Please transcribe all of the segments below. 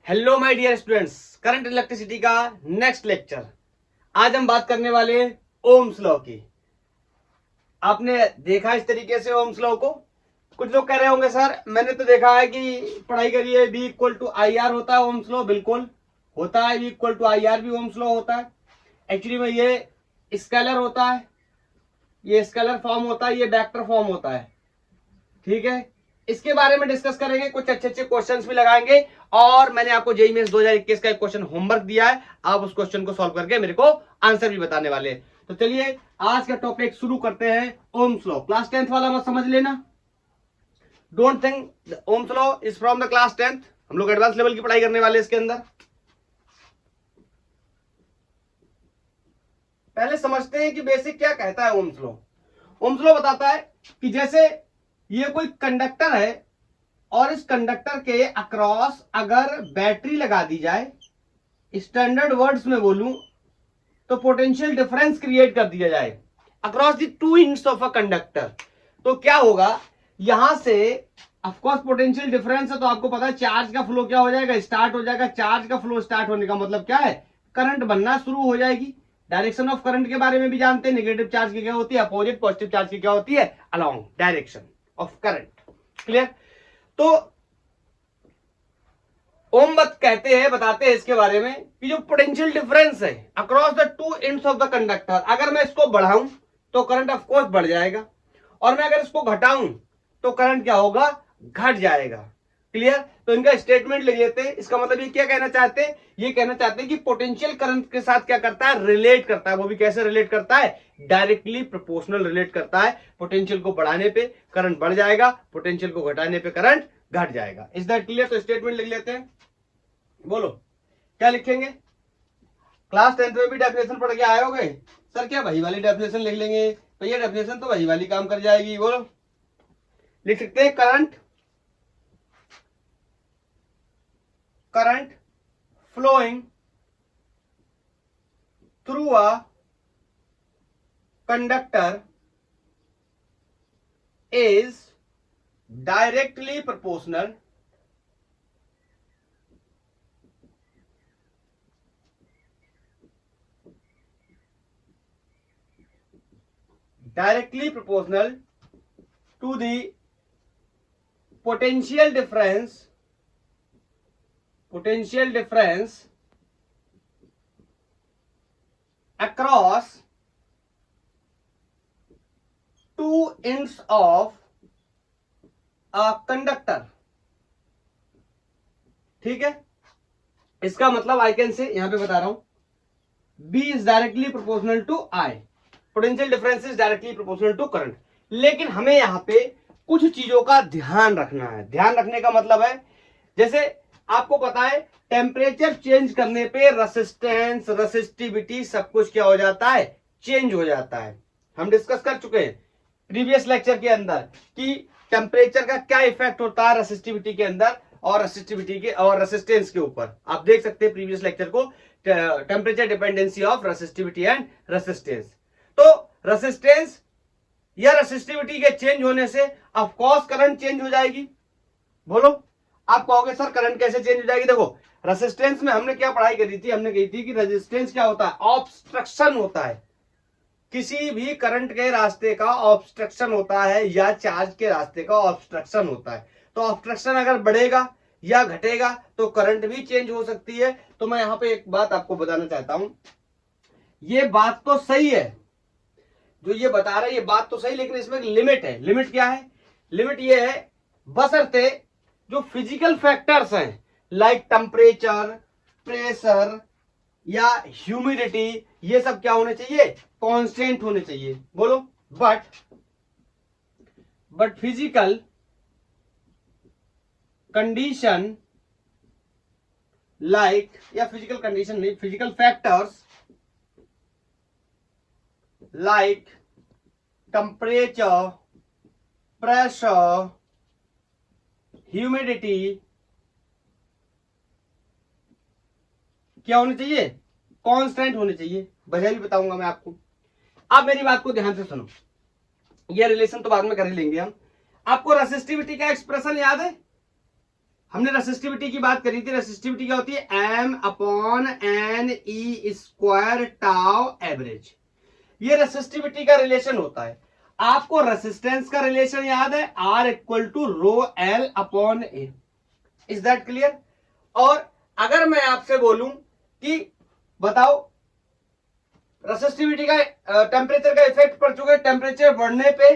Hello my dear students, current electricity का next lecture. आज हम बात करने वाले ओम्स लॉ की। आपने देखा इस तरीके से ओम्स लॉ को? कुछ लोग कह रहे होंगे सर मैंने तो देखा है कि पढ़ाई करिए B equal to I R होता है ओम्स लॉ। बिल्कुल होता है, B equal to I R भी ओम्स लॉ होता है। एक्चुअली में ये स्केलर होता है, ये स्केलर फॉर्म होता है, ये वेक्टर फॉर्म होता है। ठीक है, इसके बारे में डिस्कस करेंगे, कुछ अच्छे अच्छे क्वेश्चंस भी लगाएंगे। और मैंने आपको जेईई मेंस 2021 का एक क्वेश्चन होमवर्क दिया है, आप उस क्वेश्चन को सॉल्व करके मेरे को आंसर भी बताने वाले हैं। तो चलिए आज का टॉपिक शुरू करते हैं। ओम्स लॉ क्लास 10th वाला मत समझ लेना, don't think Ohm's law is from the class 10th। हम लोग एडवांस लेवल की पढ़ाई करने वाले इसके अंदर। पहले समझते हैं कि बेसिक क्या कहता है ओम्स लॉ। ओम्स लॉ बताता है कि जैसे ये कोई कंडक्टर है और इस कंडक्टर के अक्रॉस अगर बैटरी लगा दी जाए, स्टैंडर्ड वर्ड्स में बोलूं तो पोटेंशियल डिफरेंस क्रिएट कर दिया जाए across the two ends of a conductor, तो क्या होगा? यहां से ऑफ कोर्स पोटेंशियल डिफरेंस है तो आपको पता है चार्ज का फ्लो क्या हो जाएगा, स्टार्ट हो जाएगा। चार्ज का फ्लो स्टार्ट होने का मतलब क्या है? करंट बनना शुरू हो जाएगी। डायरेक्शन ऑफ करंट के बारे में भी जानते हैं, नेगेटिव चार्ज की क्या होती है, अपोजिट, पॉजिटिव चार्ज की क्या होती है, along direction of current. Clear? तो ओम मत कहते हैं, बताते हैं इसके बारे में कि जो पोटेंशियल डिफरेंस है across the two ends of the conductor, अगर मैं इसको बढ़ाऊं तो करंट ऑफ कोर्स बढ़ जाएगा, और मैं अगर इसको घटाऊं तो करंट क्या होगा? घट जाएगा। क्लियर? तो इनका स्टेटमेंट ले लेते हैं। इसका मतलब ये क्या कहना चाहते हैं? ये कहना चाहते हैं कि पोटेंशियल करंट के साथ क्या करता है? रिलेट करता है। वो भी कैसे रिलेट करता है? डायरेक्टली प्रोपोर्शनल रिलेट करता है। पोटेंशियल को बढ़ाने पे करंट बढ़ जाएगा, पोटेंशियल को घटाने पे करंट घट जाएगा। Is that clear? तो स्टेटमेंट लिख लेते हैं। बोलो क्या लिखेंगे? क्लास 10th में भी डेफिनेशन पढ़ के आए हो गए सर, क्या वही वाली डेफिनेशन लिख लेंगे? तो ये डेफिनेशन तो वही वाली काम कर जाएगी। बोलो, लिख सकते हैं current flowing through a conductor is directly proportional to the potential difference across two ends of a conductor। ठीक है, इसका मतलब आई कैन से, यहां पे बता रहा हूं, B is directly proportional to I, potential difference is directly proportional to current. लेकिन हमें यहां पे कुछ चीजों का ध्यान रखना है। ध्यान रखने का मतलब है, जैसे आपको पता है टेम्परेचर चेंज करने पे रेसिस्टेंस, रेसिस्टिविटी सब कुछ क्या हो जाता है? चेंज हो जाता है। हम डिस्कस कर चुके हैं प्रीवियस लेक्चर के अंदर कि टेम्परेचर का क्या इफेक्ट होता है रेसिस्टिविटी के अंदर और रेसिस्टिविटी के और रेसिस्टेंस के ऊपर। आप देख सकते हैं प्रीवियस लेक्चर को, temperature dependency of resistivity and resistance. तो रेसिस्टेंस या रेसिस्टिविटी के चेंज होने से ऑफ कोर्स करंट चेंज हो जाएगी। बोलो, आप कहोगे सर करंट कैसे चेंज हो जाएगी? देखो, रेसिस्टेंस में हमने क्या पढ़ाई करी थी? हमने कही थी कि रेजिस्टेंस क्या होता है? ऑब्स्ट्रक्शन होता है। किसी भी करंट के रास्ते का ऑब्स्ट्रक्शन होता है या चार्ज के रास्ते का ऑब्स्ट्रक्शन होता है। तो ऑब्स्ट्रक्शन अगर बढ़ेगा या घटेगा तो करंट भी चेंज हो सकती है। तो मैं यहां पे एक बात आपको बताना चाहता हूं, ये बात तो सही है जो ये बता रहा है, ये बात तो सही, लेकिन इसमें एक लिमिट है। लिमिट क्या है? लिमिट ये है, बशर्ते जो फिजिकल फैक्टर्स हैं लाइक टेम्परेचर, प्रेशर या ह्यूमिडिटी, ये सब क्या होने चाहिए? कांस्टेंट होने चाहिए। बोलो, बट फिजिकल कंडीशन लाइक, या फिजिकल कंडीशन नहीं, physical factors like temperature, pressure, humidity क्या होने चाहिए? कांस्टेंट होने चाहिए। वजह भी बताऊंगा मैं आपको। अब मेरी बात को ध्यान से सुनो, ये रिलेशन तो बाद में कर ही लेंगे हम। आपको रेसिस्टिविटी का एक्सप्रेशन याद है? हमने रेसिस्टिविटी की बात करी थी। रेसिस्टिविटी क्या होती है? M/N/E² tau average. ये रेसिस्टिविटी का रिलेशन होता है। आपको रेसिस्टेंस का रिलेशन याद है, R=ρL/A। Is that clear? और अगर मैं आपसे बोलूं कि बताओ रेसिस्टिविटी का टेम्परेचर का इफेक्ट पड़ चुका है, टेम्परेचर बढ़ने पे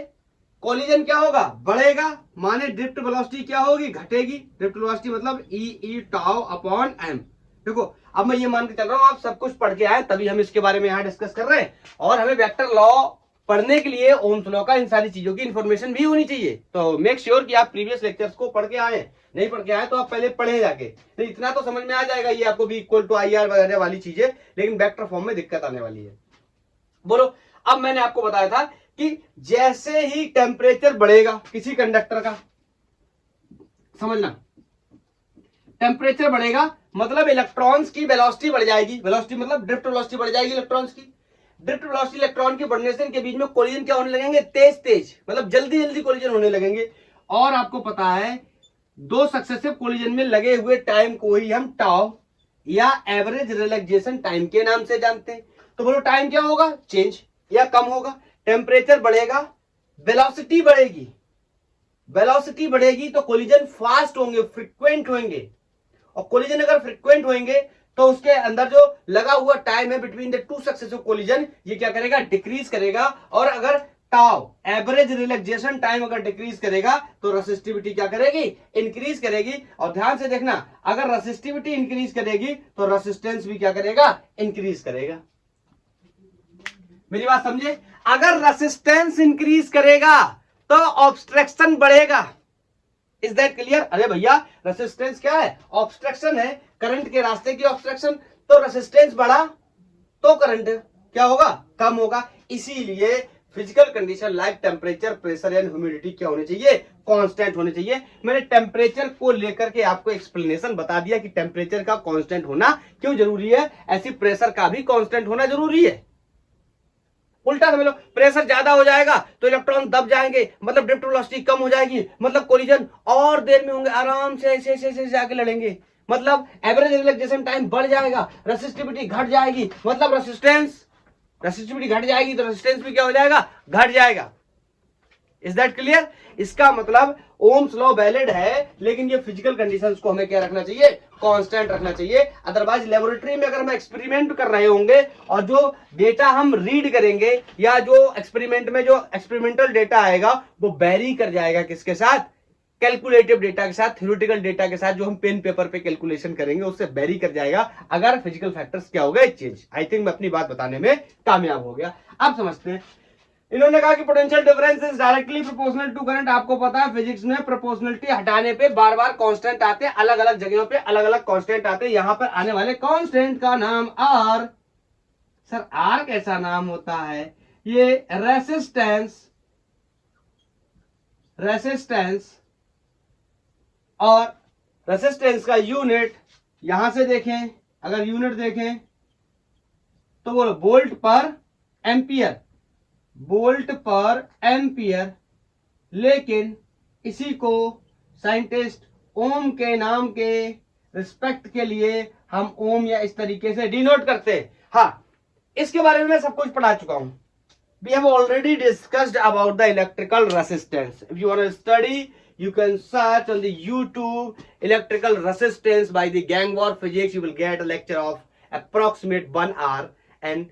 कोलिजन क्या होगा? बढ़ेगा, माने ड्रिफ्ट वेलोसिटी क्या होगी? घटेगी। ड्रिफ्ट वेलोसिटी मतलब E/τ/m। देखो अब मैं ये मान के चल रहा हूं आप सब कुछ पढ़ के आए, तभी हम इसके बारे में यहां डिस्कस कर रहे हैं। और हमें वेक्टर लॉ पढ़ने के लिए ओम्स लॉ का इन सारी चीजों की इंफॉर्मेशन भी होनी चाहिए। तो मेक श्योर कि आप प्रीवियस लेक्चर्स को पढ़ के आए। नहीं पढ़ के आए तो आप पहले पढ़े जाके, तो इतना तो समझ में आ जाएगा ये आपको B=IR वगैरह वाली चीजें, लेकिन वेक्टर फॉर्म में दिक्कत आने वाली है। बोलो, अब मैंने आपको बताया था कि जैसे ही टेम्परेचर बढ़ेगा किसी कंडक्टर का, समझना, टेम्परेचर बढ़ेगा मतलब इलेक्ट्रॉन्स की वेलोसिटी बढ़ जाएगी। वेलोसिटी मतलब ड्रिफ्ट वेलोसिटी बढ़ जाएगी इलेक्ट्रॉन्स की। ड्रिफ्ट वेलोसिटी इलेक्ट्रॉन के बढ़ने से इनके बीच में कोलिजन क्या होने लगेंगे? तेज तेज, मतलब जल्दी जल्दी कोलिजन होने लगेंगे। और आपको पता है दो सक्सेसिव कोलिजन में लगे हुए टाइम को ही हम टाउ या एवरेज रिलैक्सेशन टाइम के नाम से जानते हैं। तो बोलो टाइम क्या होगा? चेंज या कम होगा। टेम्परेचर बढ़ेगा, वेलोसिटी बढ़ेगी। वेलोसिटी बढ़ेगी तो कोलिजन फास्ट होंगे, फ्रीक्वेंट होंगे। और कोलिजन अगर फ्रीक्वेंट होंगे तो उसके अंदर जो लगा हुआ टाइम है between the two successive collision, ये क्या करेगा? डिक्रीज करेगा। और अगर टाउ एवरेज रिलैक्सेशन टाइम अगर डिक्रीज करेगा तो रेसिस्टिविटी क्या करेगी? इंक्रीज करेगी। और ध्यान से देखना, अगर रेसिस्टिविटी इंक्रीज करेगी तो रेसिस्टेंस भी क्या करेगा? इंक्रीज करेगा। मेरी बात समझे? अगर रेसिस्टेंस इंक्रीज करेगा तो ऑब्स्ट्रक्शन बढ़ेगा। Is that clear? अरे भैया रेसिस्टेंस क्या है? ऑब्स्ट्रक्शन है, करंट के रास्ते की ऑब्स्ट्रक्शन। तो रेसिस्टेंस बढ़ा तो करंट क्या होगा? कम होगा। इसीलिए physical condition like temperature, pressure and humidity क्या होने चाहिए? कांस्टेंट होने चाहिए। मैंने टेम्परेचर को लेकर के आपको एक्सप्लेनेशन बता दिया कि टेम्परेचर का कांस्टेंट होना क्यों जरूरी है, ऐसी प्रेशर का भी कांस्टेंट होना जरूरी है। उल्टा समझ लो, प्रेशर ज्यादा हो जाएगा तो इलेक्ट्रॉन दब जाएंगे, मतलब ड्रिफ्ट वेलोसिटी कम हो जाएगी, मतलब कोलिजन और देर में होंगे, आराम से ऐसे ऐसे जाके लड़ेंगे, मतलब एवरेज रिलैक्सेशन टाइम बढ़ जाएगा, रेसिस्टिविटी घट जाएगी, मतलब रेसिस्टिविटी घट जाएगी तो रेसिस्टेंस भी क्या हो जाएगा? घट जाएगा। Is that clear? इसका मतलब ओम्स लॉ वैलिड है, लेकिन ये फिजिकल कंडीशंस को हमें क्या रखना चाहिए? कांस्टेंट रखना चाहिए। अदरवाइज लेबोरेटरी में अगर हम एक्सपेरिमेंट कर रहे होंगे और जो डेटा हम रीड करेंगे या जो एक्सपेरिमेंट में जो एक्सपेरिमेंटल डेटा आएगा वो वेरी कर जाएगा किसके साथ? कैलकुलेटिव डेटा के साथ, थ्योरेटिकल डेटा के साथ जो हम पेन पेपर पे कैलकुलेशन करेंगे उससे वेरी कर जाएगा अगर फिजिकल फैक्टर्स क्या हो गए? चेंज। आई थिंक मैं अपनी बात बताने में कामयाब हो गया। अब समझते हैं। इन्होंने कहा कि potential difference is directly proportional to current. आपको पता है फिजिक्स में प्रोपोर्शनलिटी हटाने पे बार बार कांस्टेंट आते हैं, अलग अलग जगहों पे अलग अलग कांस्टेंट आते हैं। यहां पर आने वाले कांस्टेंट का नाम आर। सर आर कैसा नाम होता है? ये रेसिस्टेंस और रेसिस्टेंस का यूनिट यहां से देखें, अगर यूनिट देखें तो बोलो वोल्ट पर एम्पियर, वोल्ट पर एम्पियर। लेकिन इसी को साइंटिस्ट ओम के नाम के रिस्पेक्ट के लिए हम ओम या इस तरीके से डिनोट करते हैं। हाँ, इसके बारे में मैं सब कुछ पढ़ा चुका हूं। We have already discussed about the electrical resistance. If you want to study, you can search on the YouTube electrical resistance by the Gang War Physics. You will get a lecture of approximate 1 hour and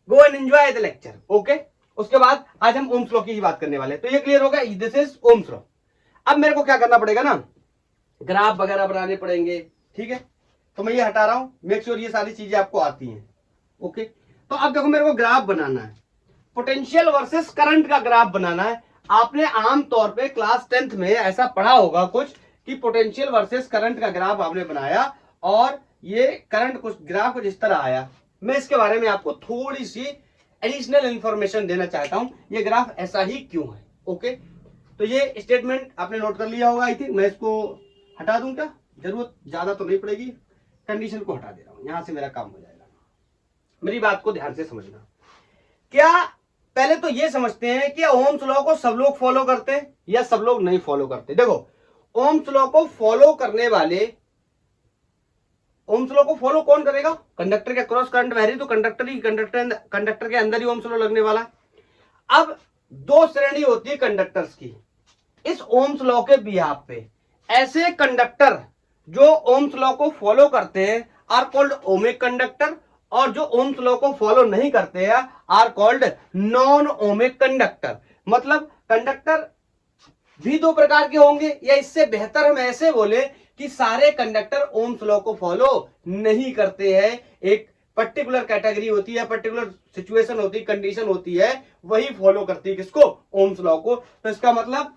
go and enjoy the lecture. Okay? उसके बाद आज हम Ohm's law की ही बात करने वाले हैं। तो ये क्लियर हो गया, दिस इज ओम्स लॉ। अब मेरे को क्या करना पड़ेगा ना, ग्राफ वगैरह बनाने पड़ेंगे। ठीक है, तो मैं ये हटा रहा हूं, मेक श्योर ये सारी चीजें आपको आती हैं। ओके, तो अब देखो मेरे को ग्राफ बनाना है, पोटेंशियल वर्सेस करंट का ग्राफ बनाना है। आपने आमतौर पे क्लास 10th में ऐसा पढ़ा होगा कुछ कि पोटेंशियल वर्सेस करंट का ग्राफ आपने बनाया और ये करंट कुछ ग्राफ कुछ इस तरह आया। मैं इसके बारे में आपको थोड़ी सी एडिशनल इंफॉर्मेशन देना चाहता हूं, ये ग्राफ ऐसा ही क्यों है। ओके, तो ये स्टेटमेंट आपने नोट कर लिया होगा। आई थिंक मैं इसको हटा दूं, क्या जरूरत ज्यादा तो नहीं पड़ेगी, कंडीशन को हटा दे रहा हूं, यहां से मेरा काम हो जाएगा। मेरी बात को ध्यान से समझना। क्या पहले तो ये समझते हैं कि ओम्स लॉ को सब लोग फॉलो करते हैं या सब लोग नहीं फॉलो करते। देखो ओम्स लॉ को फॉलो करने वाले, ओम्स लॉ को फॉलो कौन करेगा? कंडक्टर के क्रॉस करंट बह रही तो कंडक्टर के अंदर ही ओम्स लॉ लगने वाला। अब दो श्रेणी होती है कंडक्टर्स की इस ओम्स लॉ के बिहाफ पे। ऐसे कंडक्टर जो ओम्स लॉ को फॉलो करते हैं आर कॉल्ड ओमिक कंडक्टर, और जो ओम्स लॉ को फॉलो नहीं करते हैं are called non ohmic conductor. मतलब कंडक्टर भी दो प्रकार के होंगे, या इससे बेहतर हम ऐसे बोले कि सारे कंडक्टर ओम्स लॉ को फॉलो नहीं करते हैं। एक पर्टिकुलर कैटेगरी होती है, पर्टिकुलर सिचुएशन होती है, कंडीशन होती है, वही फॉलो करती है किसको? ओम्स लॉ को। तो इसका मतलब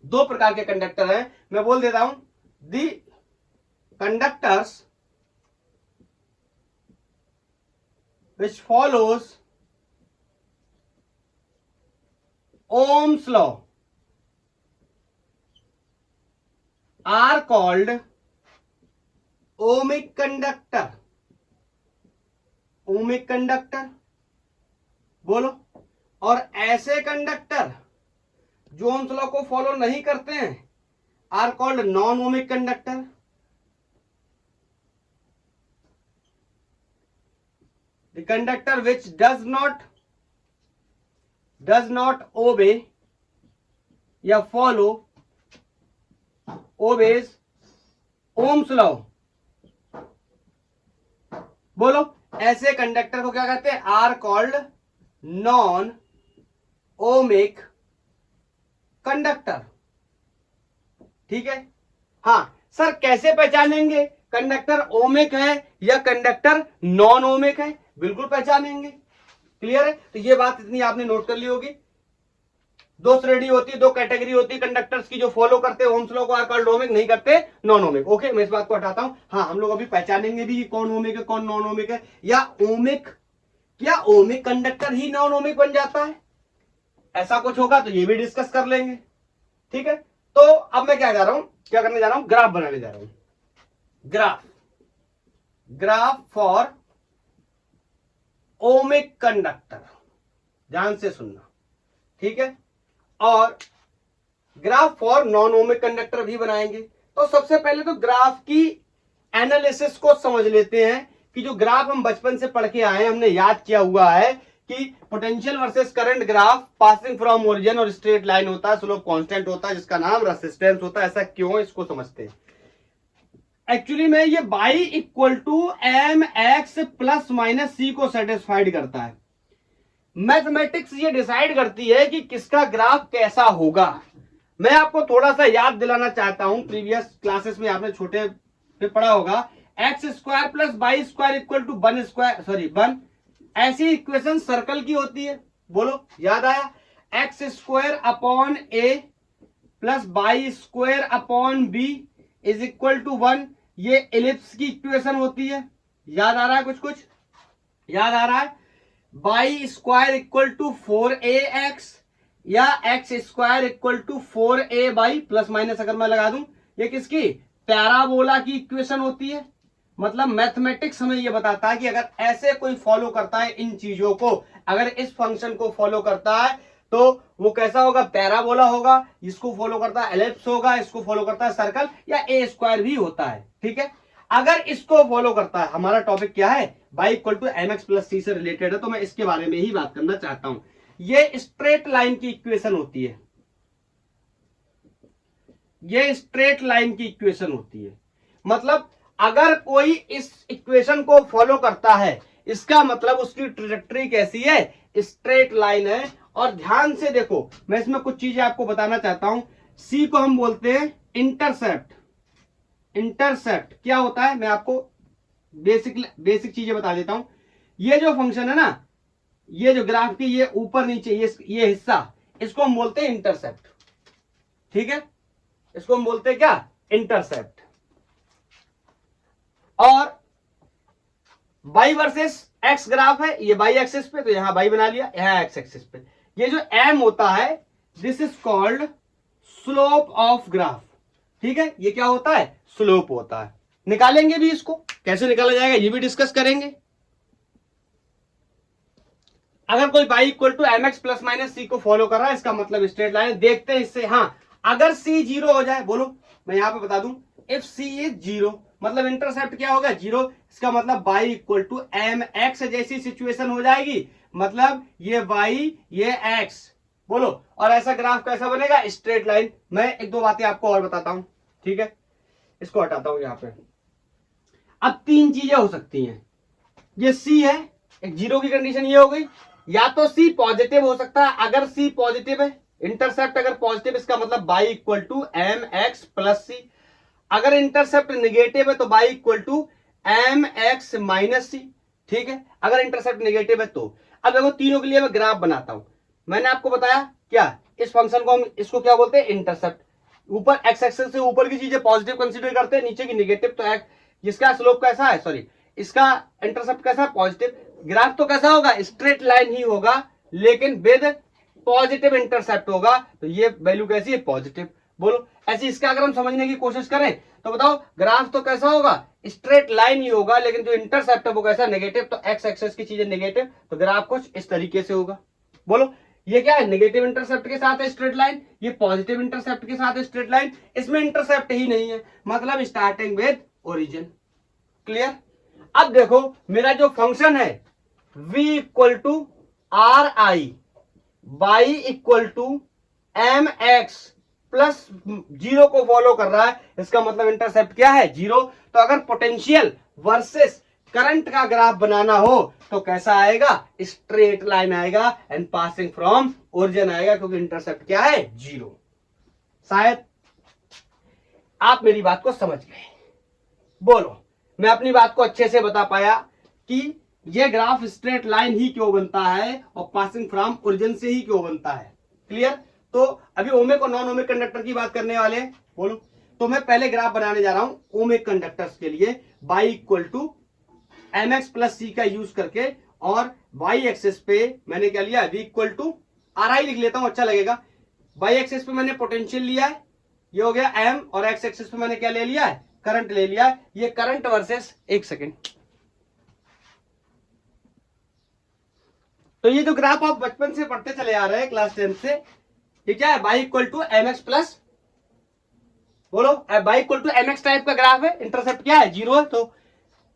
दो प्रकार के कंडक्टर हैं। मैं बोल देता हूं, दी conductors which follows Ohm's law are called ohmic conductor। ohmic conductor बोलो। और ऐसे कंडक्टर जो ओम्स लॉ को फॉलो नहीं करते हैं are called non ohmic conductor. The conductor which does not obey या follow obeys Ohm's law। बोलो, ऐसे कंडक्टर को क्या कहते हैं? Are called non ohmic conductor. ठीक है। हाँ सर, कैसे पहचानेंगे कंडक्टर ओमिक है या कंडक्टर नॉन ओमिक है? बिल्कुल पहचानेंगे। क्लियर है? तो ये बात इतनी आपने नोट कर ली होगी। दो श्रेणी होती है, दो कैटेगरी होती है कंडक्टर्स की, जो फॉलो करते हैं ओम्स लॉ को आर कॉल्ड ओमिक, नहीं करते नॉन ओमिक। ओके, मैं इस बात को हटाता हूं। हाँ, हम लोग अभी पहचानेंगे भी कौन ओमिक है कौन नॉन ओमिक है, या ओमिक क्या ओमिक कंडक्टर ही नॉन ओमिक बन जाता है, ऐसा कुछ होगा तो ये भी डिस्कस कर लेंगे। ठीक है। तो अब मैं क्या करने जा रहा हूं? ग्राफ बनाने जा रहा हूं। ग्राफ फॉर ओमिक कंडक्टर, ध्यान से सुनना। ठीक है। और graph for non ohmic conductor भी बनाएंगे। तो सबसे पहले तो ग्राफ की एनालिसिस को समझ लेते हैं कि जो ग्राफ हम बचपन से पढ़ के आए, हमने याद किया हुआ है कि potential versus current graph passing from origin और स्ट्रेट लाइन होता है, स्लोप कांस्टेंट होता है, जिसका नाम रेसिस्टेंस होता है। ऐसा क्यों, इसको समझते हैं। एक्चुअली में ये Y equal to M x plus minus C को सेटिस्फाइड करता है। मैथमेटिक्स ये डिसाइड करती है कि किसका ग्राफ कैसा होगा। मैं आपको थोड़ा सा याद दिलाना चाहता हूं, प्रीवियस क्लासेस में आपने छोटे पे पढ़ा होगा, x square plus y square equal to one. ऐसी इक्वेशन सर्कल की होती है। बोलो, याद आया? X square upon a plus y square upon b is equal to 1। ये एलिप्स की इक्वेशन होती है। याद आ रहा है? कुछ याद आ रहा है? By square equal to 4ax या x square equal to 4a y plus minus अगर मैं लगा दूं, ये किसकी? पैराबोला की इक्वेशन होती है। मतलब मैथमेटिक्स हमें ये बताता है कि अगर ऐसे कोई फॉलो करता है इन चीजों को, अगर इस फंक्शन को फॉलो करता है तो वो कैसा होगा? पैराबोला होगा। इसको फॉलो करता है एलिप्स होगा, इसको फॉलो करता है सर्कल, या ए स्क्वायर भी होता है। ठीक है। अगर इसको फॉलो करता है, हमारा टॉपिक क्या है? Y equal to M x plus C से रिलेटेड है, तो मैं इसके बारे में ही बात करना चाहता हूं। ये स्ट्रेट लाइन की इक्वेशन होती है। ये स्ट्रेट लाइन की इक्वेशन होती है। मतलब अगर कोई इस इक्वेशन को फॉलो करता है, इसका मतलब उसकी ट्रैजेक्टरी कैसी है? स्ट्रेट लाइन है। और ध्यान से देखो, मैं इसमें कुछ चीजें आपको बताना चाहता हूं। सी को हम बोलते हैं इंटरसेप्ट। इंटरसेप्ट क्या होता है मैं आपको बेसिक चीजें बता देता हूं। ये जो फंक्शन है ना, ये जो ग्राफ की ये ऊपर नीचे ये हिस्सा, इसको हम बोलते हैं इंटरसेप्ट। ठीक है। इसको हम बोलते हैं क्या? इंटरसेप्ट। और बाई वर्सेस एक्स ग्राफ है, ये बाई एक्सिस पे, तो यहां बाई बना लिया, यहां एक्स एक्सिस पे। ये जो एम होता है, this is called slope of graph. ठीक है। ये क्या होता है? स्लोप होता है। निकालेंगे भी इसको, कैसे निकाला जाएगा ये भी डिस्कस करेंगे। अगर कोई Y equal to M x plus minus C को फॉलो कर रहा है, इसका मतलब स्ट्रेट लाइन। देखते हैं इससे। हाँ, अगर सी जीरो हो जाए, बोलो मैं यहां पे बता दूं, इफ सी इज जीरो मतलब इंटरसेप्ट क्या होगा, जीरो। इसका मतलब y equal to M x जैसी सिचुएशन हो जाएगी, मतलब ये y ये x, बोलो। और ऐसा ग्राफ कैसा बनेगा, स्ट्रेट लाइन। मैं एक दो बातें आपको और बताता हूं, ठीक है, इसको हटाता हूं यहां पे। अब तीन चीजें हो सकती हैं, ये C है, एक जीरो की कंडीशन ये हो गई, या तो C पॉजिटिव हो सकता है, अगर C पॉजिटिव है, इंटरसेप्ट अगर पॉजिटिव, इसका मतलब y equal to M x plus C. अगर इंटरसेप्ट नेगेटिव है तो y equal to M X minus C, ठीक है, अगर इंटरसेप्ट नेगेटिव है तो। अब देखो तीनों के लिए मैं ग्राफ बनाता हूं। मैंने आपको बताया क्या, इस फंक्शन को हम इसको क्या बोलते हैं, इंटरसेप्ट। ऊपर एक्स एक्सेस से ऊपर की चीजें पॉजिटिव कंसीडर करते हैं, नीचे की नेगेटिव। तो जिसका स्लोप कैसा है, सॉरी इसका इंटरसेप्ट कैसा है, पॉजिटिव। ग्राफ तो कैसा होगा, स्ट्रेट लाइन ही होगा, लेकिन विद पॉजिटिव इंटरसेप्ट होगा। तो ये वैल्यू कैसी है, पॉजिटिव। बोलो ऐसे इसका अगर हम समझने की कोशिश करें तो बताओ ग्राफ तो कैसा होगा, स्ट्रेट लाइन ही होगा, लेकिन जो इंटरसेप्ट है वो कैसा, नेगेटिव। तो एक्स एक्सेस की चीजें नेगेटिव, तो ग्राफ कुछ इस तरीके से होगा। बोलो ये क्या है, नेगेटिव इंटरसेप्ट के साथ है स्ट्रेट लाइन, ये पॉजिटिव इंटरसेप्ट के साथ है स्ट्रेट लाइन, इसमें इंटरसेप्ट ही नहीं है, मतलब स्टार्टिंग विद ओरिजिन। क्लियर। अब देखो मेरा जो फंक्शन है v equal to R I, y equal to M x plus zero को फॉलो कर रहा है, इसका मतलब इंटरसेप्ट क्या है, जीरो। तो अगर पोटेंशियल वर्सेस करंट का ग्राफ बनाना हो तो कैसा आएगा, स्ट्रेट लाइन आएगा, एंड पासिंग फ्रॉम ओरिजिन आएगा, क्योंकि इंटरसेप्ट क्या है, जीरो। शायद आप मेरी बात को समझ गए। बोलो मैं अपनी बात को अच्छे से बता पाया कि यह ग्राफ स्ट्रेट लाइन ही क्यों बनता है और पासिंग फ्रॉम ओरिजिन से ही क्यों बनता है। क्लियर। तो अभी ओमिक और नॉन ओमिक कंडक्टर की बात करने वाले हैं। बोलो तो मैं पहले ग्राफ बनाने जा रहा हूं ओमिक कंडक्टर्स के लिए, y equal to M x plus C का यूज करके, और y एक्सिस पे मैंने क्या लिया, v equal to R I लिख लेता हूं, अच्छा लगेगा। y एक्सिस पे मैंने पोटेंशियल लिया है, ये हो गया m, और x एक्सिस पे मैंने क्या ले लिया है, करंट ले लिया है। ये करंट वर्सेस, एक सेकेंड, तो ये जो ग्राफ आप बचपन से पढ़ते चले आ रहे हैं क्लास 10 से, ये क्या है, y equal to M x plus, बोलो y equal to M x type का ग्राफ है, इंटरसेप्ट क्या है, जीरो है। तो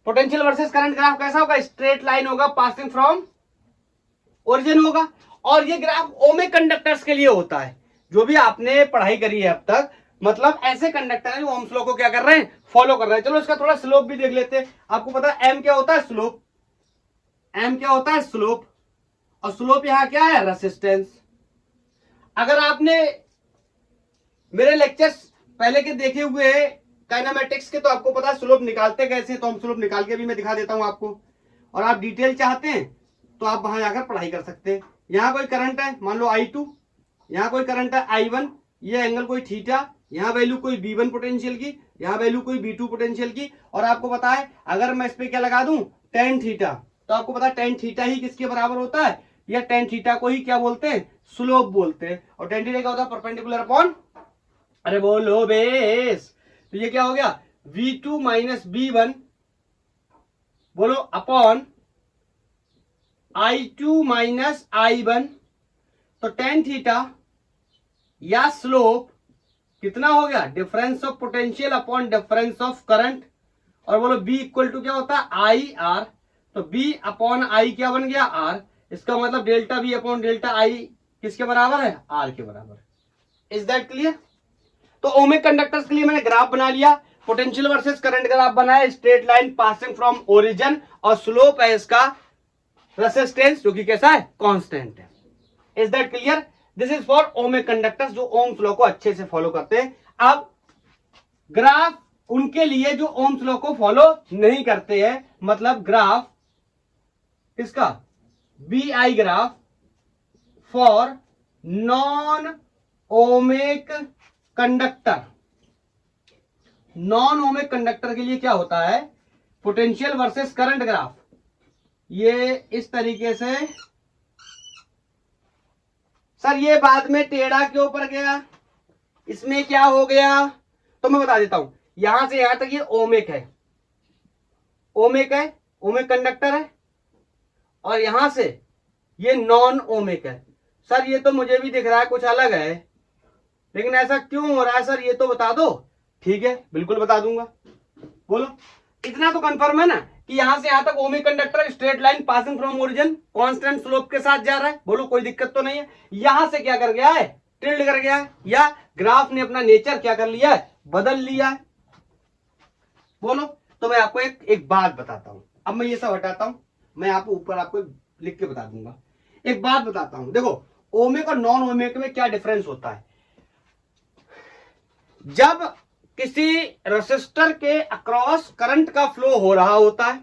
पोटेंशियल वर्सेस करंट ग्राफ कैसा होगा, स्ट्रेट लाइन होगा, पासिंग फ्रॉम ओरिजिन होगा। और ये ग्राफ ओमिक कंडक्टर्स के लिए होता है, जो भी आपने पढ़ाई करी है अब तक, मतलब ऐसे कंडक्टर है जो ओम्स लॉ को क्या कर रहे हैं, फॉलो कर रहे हैं। चलो इसका थोड़ा स्लोप भी देख लेते हैं। आपको पता है एम क्या होता है, स्लोप। एम क्या होता है, स्लोप, और स्लोप यहां क्या है, रेसिस्टेंस। अगर आपने मेरे लेक्चर्स पहले के देखे हुए काइनेमेटिक्स के, तो आपको पता है स्लोप निकालते कैसे, तो हम स्लोप निकाल के भी मैं दिखा देता हूं आपको। और आप डिटेल चाहते हैं तो आप वहां जाकर पढ़ाई कर सकते हैं। यहां कोई करंट है, मान लो I2, यहां कोई करंट है I1, ये एंगल कोई थीटा, यहां वैल्यू कोई V1 पोटेंशियल की, यहां वैल्यू कोई V2 पोटेंशियल की। और आपको पता है अगर मैं इस पे क्या लगा दूं, टेन थीटा, तो आपको पता है टेन थीटा ही किसके बराबर होता है, या टेन थीटा को ही क्या बोलते हैं, स्लोप बोलते हैं। और टेन थीटा क्या होता है, परपेंडिकुलर अपॉन, अरे बोलो बेस, तो ये क्या हो गया, V2 माइनस V1, बोलो अपॉन I2 माइनस I1। तो टेन थीटा या स्लोप कितना हो गया, difference of potential upon difference of current. और बोलो B इक्वल टू क्या होता है, आई आर। तो B अपॉन आई क्या बन गया, R। इसका मतलब delta B upon delta I किसके बराबर है, R के बराबर। Is that clear. तो ओमिक कंडक्टर्स के लिए मैंने ग्राफ बना लिया, पोटेंशियल वर्सेस करंट ग्राफ बनाया, straight line passing from origin, और स्लोप है इसका रेसिस्टेंस, जो कि कैसा है, कांस्टेंट है। Is that clear. This is for ohmic conductors जो ओम्स लॉ को अच्छे से फॉलो करते हैं। अब ग्राफ उनके लिए जो ओम्स लॉ को फॉलो नहीं करते हैं, मतलब ग्राफ इसका BI graph for non ohmic conductor. Non ohmic conductor के लिए क्या होता है, पोटेंशियल वर्सेस करंट ग्राफ, ये इस तरीके से। सर ये बाद में टेढ़ा क्यों ऊपर गया, इसमें क्या हो गया, तो मैं बता देता हूं। यहां से यहां तक ये ओमिक है, ओमिक है, ओमिक कंडक्टर है, और यहां से ये नॉन ओमिक है। सर ये तो मुझे भी दिख रहा है कुछ अलग है, लेकिन ऐसा क्यों हो रहा है सर, ये तो बता दो। ठीक है, बिल्कुल बता दूंगा। बोलो, इतना तो कंफर्म है ना कि यहां से यहां तक ohmic conductor straight line passing from origin constant slope के साथ जा रहा है। बोलो, कोई दिक्कत तो नहीं है। यहां से क्या कर गया है, टिल्ड कर गया है, या ग्राफ ने अपना नेचर क्या कर लिया है, बदल लिया है। बोलो, तो मैं आपको एक बात बताता हूं। अब मैं ये सब हटाता हूं, मैं आपको ऊपर आपको लिख के बता दूंगा। एक बात बताता हूं, देखो ओमिक और नॉन ओमिक में क्या डिफरेंस होता है। जब किसी रेसिस्टर के अक्रॉस करंट का फ्लो हो रहा होता है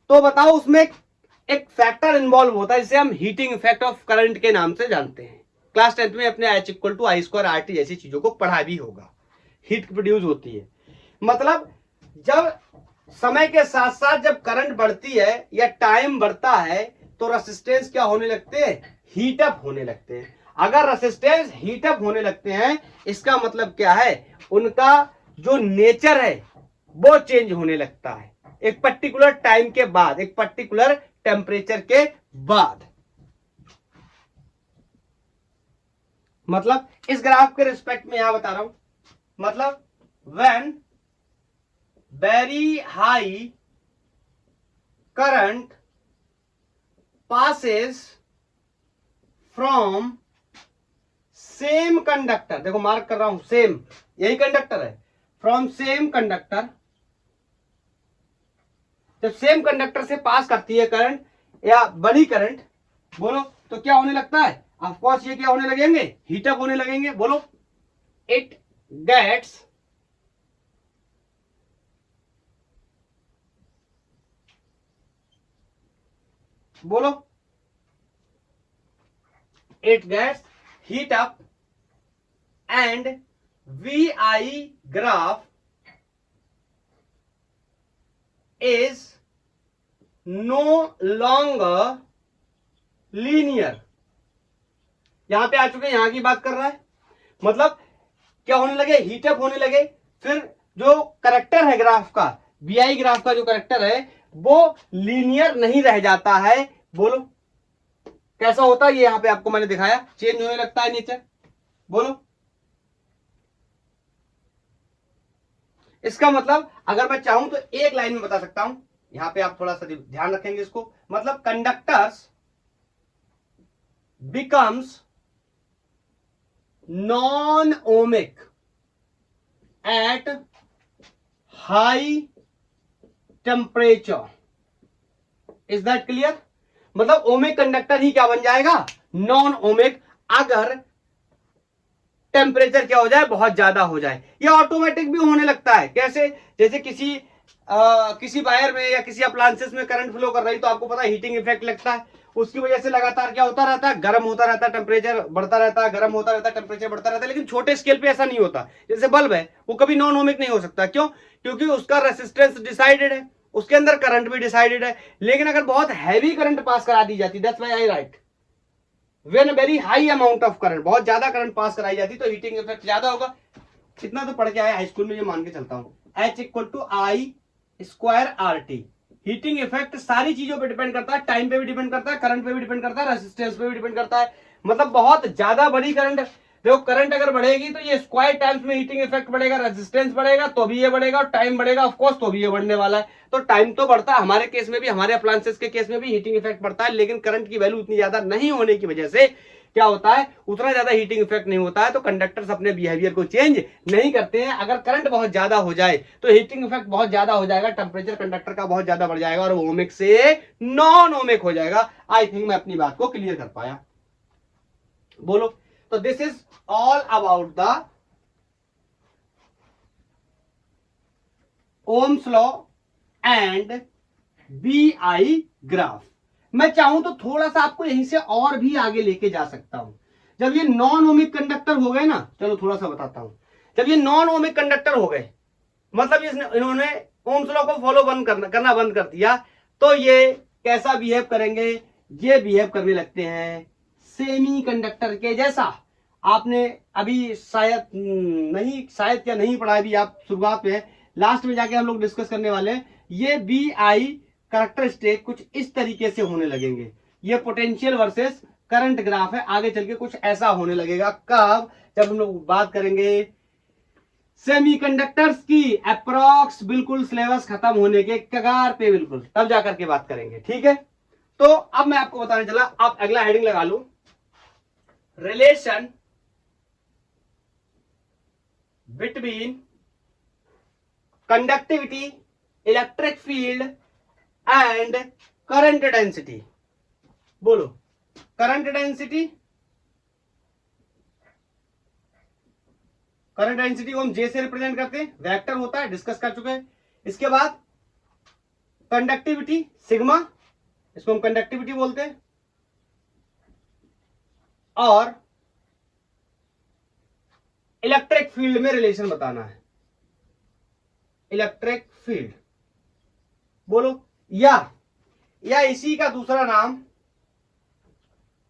तो बताओ उसमें एक फैक्टर इन्वॉल्व होता है जिसे हम हीटिंग इफेक्ट ऑफ करंट के नाम से जानते हैं। क्लास 10th में अपने H = I² RT जैसी चीजों को पढ़ा भी होगा। हीट प्रोड्यूस होती है, मतलब जब समय के साथ साथ जब करंट बढ़ती है या टाइम बढ़ता है तो रेसिस्टेंस क्या होने लगते हैं, हीट अप होने लगते हैं। अगर रेसिस्टेंस हीट अप होने लगते हैं इसका मतलब क्या है, उनका जो नेचर है वो चेंज होने लगता है एक पर्टिकुलर टाइम के बाद, एक पर्टिकुलर टेम्परेचर के बाद। मतलब इस ग्राफ के रिस्पेक्ट में यहां बता रहा हूं, मतलब when very high current passes from same conductor, देखो मार्क कर रहा हूं, सेम यही कंडक्टर है, फ्रॉम सेम कंडक्टर। जब सेम कंडक्टर से पास करती है करंट या बड़ी करंट, बोलो तो क्या होने लगता है, ऑफ कोर्स ये क्या होने लगेंगे, हीटअप होने लगेंगे। बोलो, इट गेट्स बोलो, it gets heat up and VI graph is no longer linear। यहां पे आ चुके, यहां की बात कर रहा है, मतलब क्या होने लगे, हीटअप होने लगे। फिर जो करेक्टर है ग्राफ का, VI ग्राफ का जो करेक्टर है वो लीनियर नहीं रह जाता है। बोलो कैसा होता है, ये यहां पे आपको मैंने दिखाया, चेंज होने लगता है नेचर। बोलो, इसका मतलब अगर मैं चाहूं तो एक लाइन में बता सकता हूं, यहां पे आप थोड़ा सा ध्यान रखेंगे इसको, मतलब conductors becomes non ohmic at high temperature. Is that clear? मतलब ओमिक कंडक्टर ही क्या बन जाएगा, नॉन ओमिक, अगर टेम्परेचर क्या हो जाए, बहुत ज्यादा हो जाए। ये ऑटोमेटिक भी होने लगता है। कैसे, जैसे किसी वायर में या किसी अप्लायंसेस में करंट फ्लो कर रही तो आपको पता है हीटिंग इफेक्ट लगता है, उसकी वजह से लगातार क्या होता रहता है, गर्म होता रहता है, टेम्परेचर बढ़ता रहता है, गर्म होता रहता है, टेम्परेचर बढ़ता रहता है। लेकिन छोटे स्केल पे ऐसा नहीं होता। जैसे बल्ब है, वो कभी नॉन ओमिक नहीं हो सकता। क्यों? क्योंकि उसका रेसिस्टेंस डिसाइडेड है, उसके अंदर करंट भी डिसाइडेड है। लेकिन अगर बहुत हैवी करंट पास करा दी जाती, that's why I right, when very high amount of current, बहुत ज्यादा करंट पास कराई जाती तो हीटिंग इफेक्ट ज्यादा होगा। इतना तो पढ़ के आया हाई स्कूल में, ये मान के चलता हूं। H = I² हीटिंग इफेक्ट सारी चीजों पे डिपेंड करता है, टाइम पे भी डिपेंड करता है, करंट पे भी डिपेंड करता है, रेसिस्टेंस पे भी डिपेंड करता है। मतलब बहुत ज्यादा बड़ी करंट, देखो करंट अगर बढ़ेगी तो ये स्क्वायर टाइम्स में हीटिंग इफेक्ट बढ़ेगा, रेजिस्टेंस बढ़ेगा तो भी ये बढ़ेगा, और टाइम बढ़ेगा ऑफ कोर्स तो भी ये बढ़ने वाला है। तो टाइम तो बढ़ता है, हमारे केस में भी, हमारे अप्लायंसेस के केस में भी हीटिंग इफेक्ट बढ़ता है। लेकिन करंट की वैल्यू उतनी ज्यादा नहीं होने की वजह से क्या होता है, उतना ज्यादा हीटिंग इफेक्ट नहीं होता है। तो कंडक्टर्स अपने बिहेवियर को चेंज नहीं करते हैं। अगर करंट बहुत ज्यादा हो जाए तो हीटिंग इफेक्ट बहुत ज्यादा हो जाएगा, टेम्परेचर कंडक्टर का बहुत ज्यादा बढ़ जाएगा और ओमिक से नॉन ओमिक हो जाएगा। आई थिंक मैं अपनी बात को क्लियर कर पाया। बोलो, तो this is all about the Ohm's law and BI graph. मैं चाहूं तो थोड़ा सा आपको यहीं से और भी आगे लेके जा सकता हूं। जब ये नॉन ओमिक कंडक्टर हो गए ना, चलो थोड़ा सा बताता हूं। जब ये नॉन ओमिक कंडक्टर हो गए, मतलब इन्होंने ओम्स लॉ को फॉलो करना बंद कर दिया, तो ये कैसा बिहेव करेंगे, ये बिहेव करने लगते हैं सेमी कंडक्टर के जैसा। आपने अभी शायद क्या नहीं पढ़ा, अभी आप शुरुआत में, लास्ट में जाके हम लोग डिस्कस करने वाले हैं। ये BI कैरेक्टरिस्टिक कुछ इस तरीके से होने लगेंगे। ये पोटेंशियल वर्सेस करंट ग्राफ है, आगे चल के कुछ ऐसा होने लगेगा। कब? जब हम लोग बात करेंगे सेमीकंडक्टर्स की, अप्रॉक्स बिल्कुल सिलेबस खत्म होने के कगार पे बिल्कुल, तब जाकर के बात करेंगे, ठीक है। तो अब मैं आपको बताने चला, आप अगला हेडिंग लगा लो, relation between conductivity, electric field and current density. बोलो, करंट डेंसिटी, करंट डेंसिटी को हम जे से रिप्रेजेंट करते हैं, वेक्टर होता है, डिस्कस कर चुके हैं। इसके बाद कंडक्टिविटी सिग्मा, इसको हम कंडक्टिविटी बोलते हैं, और इलेक्ट्रिक फील्ड में रिलेशन बताना है, इलेक्ट्रिक फील्ड। बोलो, या इसी का दूसरा नाम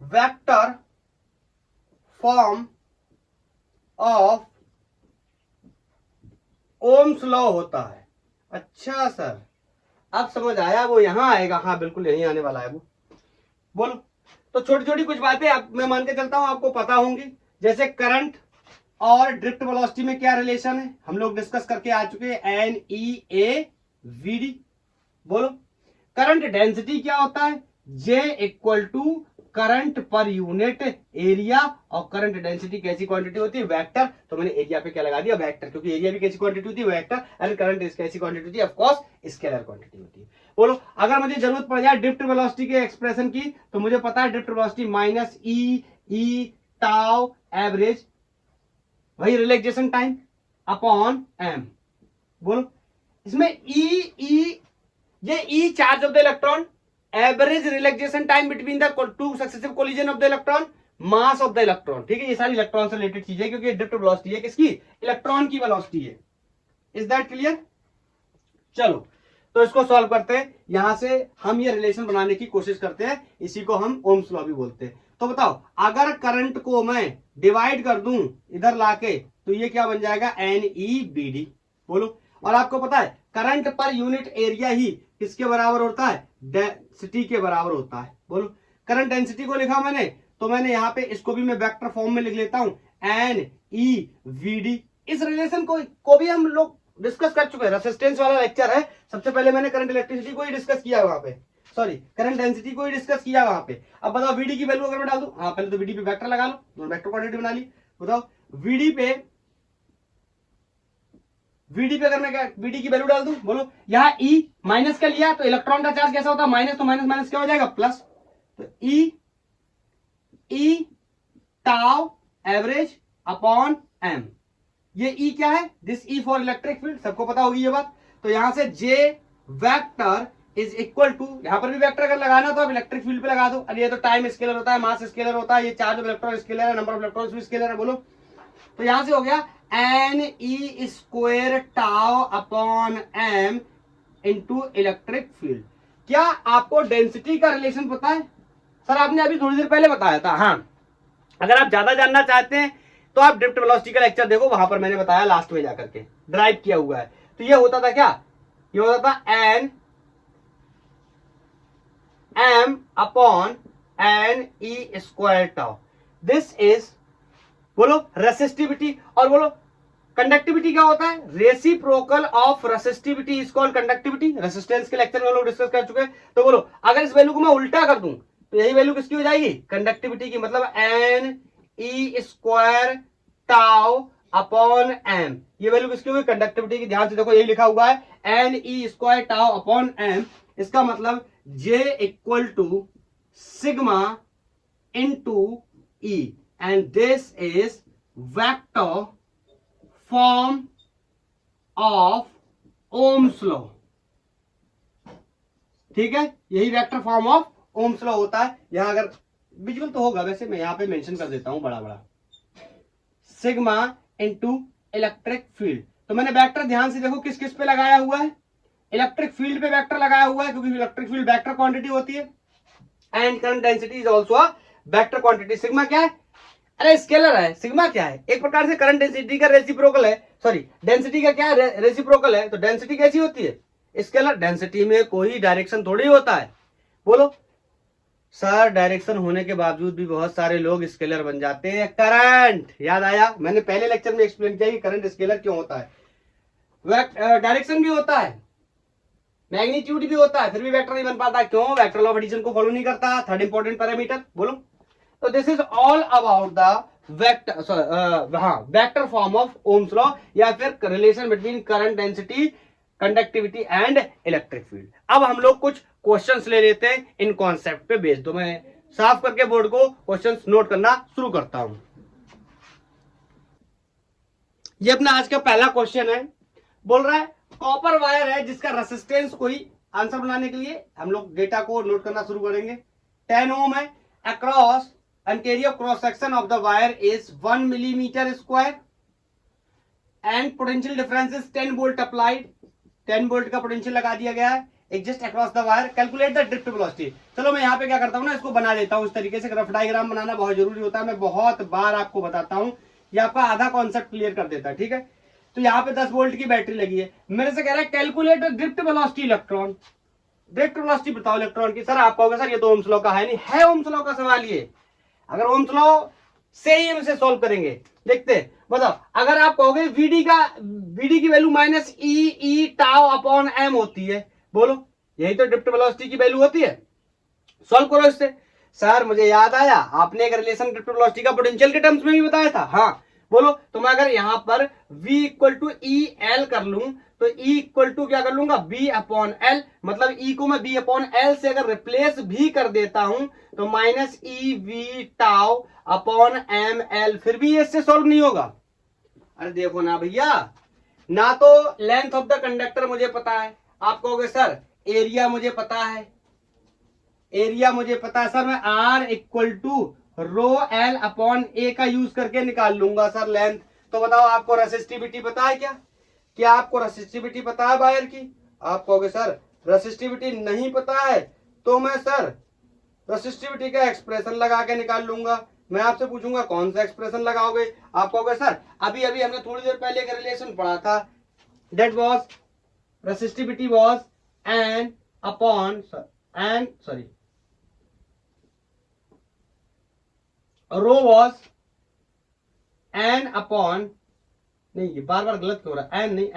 vector form of ohms law होता है। अच्छा सर, अब समझ आया, वो यहां आएगा, हाँ बिल्कुल यहीं आने वाला है वो। बोलो, तो छोटी छोटी कुछ बातें अब मैं मान के चलता हूं आपको पता होंगी, जैसे करंट और ड्रिफ्ट वेलोसिटी में क्या रिलेशन है, हम लोग डिस्कस करके आ चुके हैं, NEAVD। बोलो, करंट डेंसिटी क्या होता है, J equal to current per unit area, और करंट डेंसिटी कैसी क्वांटिटी होती है, वेक्टर। तो मैंने एरिया पे क्या लगा दिया, वेक्टर, क्योंकि एरिया भी कैसी क्वांटिटी होती है, वेक्टर, एंड करंट इस कैसी क्वांटिटी होती है, ऑफ कोर्स स्केलर क्वांटिटी होती है। बोलो, अगर मुझे जरूरत पड़ जाए ड्रिफ्ट वेलोसिटी के एक्सप्रेशन की, तो मुझे पता है drift velocity minus e tau average, वही रिलैक्सेशन टाइम अपॉन एम। बोलो, इसमें ये e charge of the electron, average relaxation time between the two successive collision of the electron, mass of the electron, ठीक है। ये सारी इलेक्ट्रॉन से related चीजें, क्योंकि ड्रिफ्ट वेलोसिटी है किसकी, इलेक्ट्रॉन की वेलोसिटी है। Is that clear? चलो, तो इसको सॉल्व करते हैं, यहां से हम ये रिलेशन बनाने की कोशिश करते हैं, इसी को हम ओम्स लॉ भी बोलते हैं। तो बताओ, अगर करंट को मैं डिवाइड कर दूं इधर लाके, तो ये क्या बन जाएगा, NEBD। बोलो, और आपको पता है करंट पर यूनिट एरिया ही किसके बराबर होता है, डेंसिटी के बराबर होता है। बोलो, करंट डेंसिटी को लिखा मैंने, तो मैंने यहां पे इसको भी मैं वेक्टर फॉर्म में लिख लेता हूं, NEVD। इस रिलेशन को भी हम लोग डिस्कस कर चुके हैं, रेसिस्टेंस वाला लेक्चर है, सबसे पहले मैंने करंट इलेक्ट्रिसिटी को ही डिस्कस किया वहां पे, सॉरी करंट डेंसिटी को ही डिस्कस किया वहां पे। अब बताओ VD की वैल्यू अगर मैं डाल दूं, हाँ पहले तो VD पे वेक्टर लगा लो, वेक्टर क्वांटिटी बना ली। बताओ VD पे अगर मैं VD की वैल्यू डाल दूं, बोलो, यहाँ E माइनस का लिया तो इलेक्ट्रॉन का चार्ज कैसा होता है, माइनस, तो माइनस माइनस क्या हो जाएगा, प्लस। तो E tau average upon m, ये E क्या है, this E for electric field, सबको पता होगी ये बात। तो यहां से J vector is equal to, यहां पर भी वेक्टर अगर लगाना तो आप इलेक्ट्रिक फील्ड पे लगा दो, अरे ये तो टाइम स्केलर होता है, मास स्केलर होता है, ये चार्ज ऑफ इलेक्ट्रॉन स्केलर है, नंबर ऑफ इलेक्ट्रॉन्स भी स्केलर है। बोलो, तो यहां से हो गया NE square tau upon m into electric field. क्या आपको डेंसिटी का रिलेशन पता है? सर आपने अभी थोड़ी देर पहले बताया था। हाँ, अगर आप ज्यादा जानना चाहते हैं तो आप ड्रिफ्ट वेलोसिटी का लेक्चर देखो, वहां पर मैंने बताया लास्ट में जाकर के ड्राइव किया हुआ है। तो ये होता था क्या, ये होता था n m upon NE square tau, this is, बोलो, रेसिस्टिविटी। और बोलो, कंडक्टिविटी क्या होता है, reciprocal of resistivity is called conductivity. Resistance के लेक्चर में लोग डिस्कस कर चुके हैं। तो बोलो, अगर इस वैल्यू को मैं उल्टा कर दूं तो यही वैल्यू किसकी हो जाएगी, कंडक्टिविटी की, मतलब NE square tau upon m, ये वैल्यू किसकी होगी, कंडक्टिविटी की। ध्यान से देखो, यही लिखा हुआ है NE square tau upon m, इसका मतलब J equal to sigma into E, and this is vector form of Ohm's law। ठीक है, यही vector form of ohms law होता है। यहां अगर विजुअल तो होगा, वैसे मैं यहां पे मेंशन कर देता हूं बड़ा बड़ा, सिग्मा इनटू इलेक्ट्रिक फील्ड। तो मैंने वेक्टर ध्यान से देखो किस किस पे लगाया हुआ है, इलेक्ट्रिक फील्ड पे वेक्टर लगाया हुआ है, क्योंकि इलेक्ट्रिक फील्ड वेक्टर क्वांटिटी होती है, and current density is also a vector quantity. Sigma क्या है, अरे स्केलर है, सिग्मा क्या है, एक प्रकार से करंट डेंसिटी का रेसिप्रोकल है, सॉरी डेंसिटी का क्या है, रेसिप्रोकल है। तो डेंसिटी कैसी होती है, स्केलर। डेंसिटी में कोई डायरेक्शन थोड़ी होता है। बोलो, सर डायरेक्शन होने के बावजूद भी बहुत सारे लोग स्केलर बन जाते हैं। करंट याद आया, मैंने पहले लेक्चर में एक्सप्लेन किया कि करंट स्केलर क्यों होता है। डायरेक्शन भी होता है, मैग्नीट्यूड भी होता है, फिर भी वेक्टर नहीं बन पाता। क्यों? वेक्टर लॉ ऑफ एडिशन को फॉलो नहीं करता। थर्ड इंपॉर्टेंट पैरामीटर बोलो। तो this is all about the vector form of Ohm's law, या फिर relation between current density, conductivity and electric field. अब हम लोग कुछ क्वेश्चंस ले लेते हैं इन कॉन्सेप्ट पे बेस्ड। तो मैं साफ करके बोर्ड को क्वेश्चंस नोट करना शुरू करता हूं। ये अपना आज का पहला क्वेश्चन है। बोल रहा है कॉपर वायर है जिसका रेसिस्टेंस कोई, आंसर बनाने के लिए हम लोग डेटा को नोट करना शुरू करेंगे। 10 ओम है, across and area cross section of the wire is 1 millimetre square and potential difference is 10 volt applied. 10 volt का पोटेंशियल लगा दिया गया है exist across the wire. Calculate the drift velocity. चलो मैं यहाँ पे क्या करता हूँ ना, इसको बना देता हूँ इस तरीके से। रफ डायग्राम बनाना बहुत जरूरी होता है, मैं बहुत बार आपको बताता हूँ, ये आपका आधा कॉन्सेप्ट क्लियर कर देता है। ठीक है, तो यहाँ पे 10 वोल्ट की बैटरी लगी है, मेरे से कह रहा है calculate drift velocity electron. Drift velocity बताओ इलेक्ट्रॉन की। सर आप कहोगे सर ये तो ओम्स लॉ का है नहीं, है ओम्स लॉ का सवाल ये। अगर ओम्स लॉ से ही हम इसे सॉल्व करेंगे, देखते हैं। बताओ, अगर आप कहोगे वीडी की value minus e tau upon M होती है, बोलो यही तो ड्रिफ्ट वेलोसिटी की वैल्यू होती है। सॉल्व करो इससे। सर मुझे याद आया, आपने एक रिलेशन ड्रिफ्ट वेलोसिटी का पोटेंशियल के टर्म्स में भी बताया था। हाँ बोलो, तो मैं अगर यहां पर v equal to E L कर लूं, तो e इक्वल टू क्या कर लूंगा, b अपॉन एल। मतलब e को मैं b अपॉन एल से अगर रिप्लेस भी कर देता हूं तो minus E V tau upon m L, फिर भी इससे सॉल्व नहीं होगा। अरे देखो ना भैया, ना तो लेंथ ऑफ द कंडक्टर मुझे पता है, आप कहोगे सर एरिया मुझे पता है, एरिया मुझे पता है। सर मैं r equal to rho L upon A का यूज करके निकाल लूंगा सर लेंथ। तो बताओ आपको रेसिस्टिविटी पता है क्या? क्या आपको रेसिस्टिविटी पता है वायर की? आप कहोगे सर रेसिस्टिविटी नहीं पता है, तो मैं सर रेसिस्टिविटी का एक्सप्रेशन लगा के निकाल लूंगा। मैं आपसे पूछूंगा कौन सा एक्सप्रेशन लगाओगे? आप कहोगे सर अभी अभी हमने थोड़ी देर पहले एक रिलेशन पढ़ा था, that was resistivity was an upon rho was an upon, नहीं ये बार बार गलत क्यों हो रहा है, एन नहीं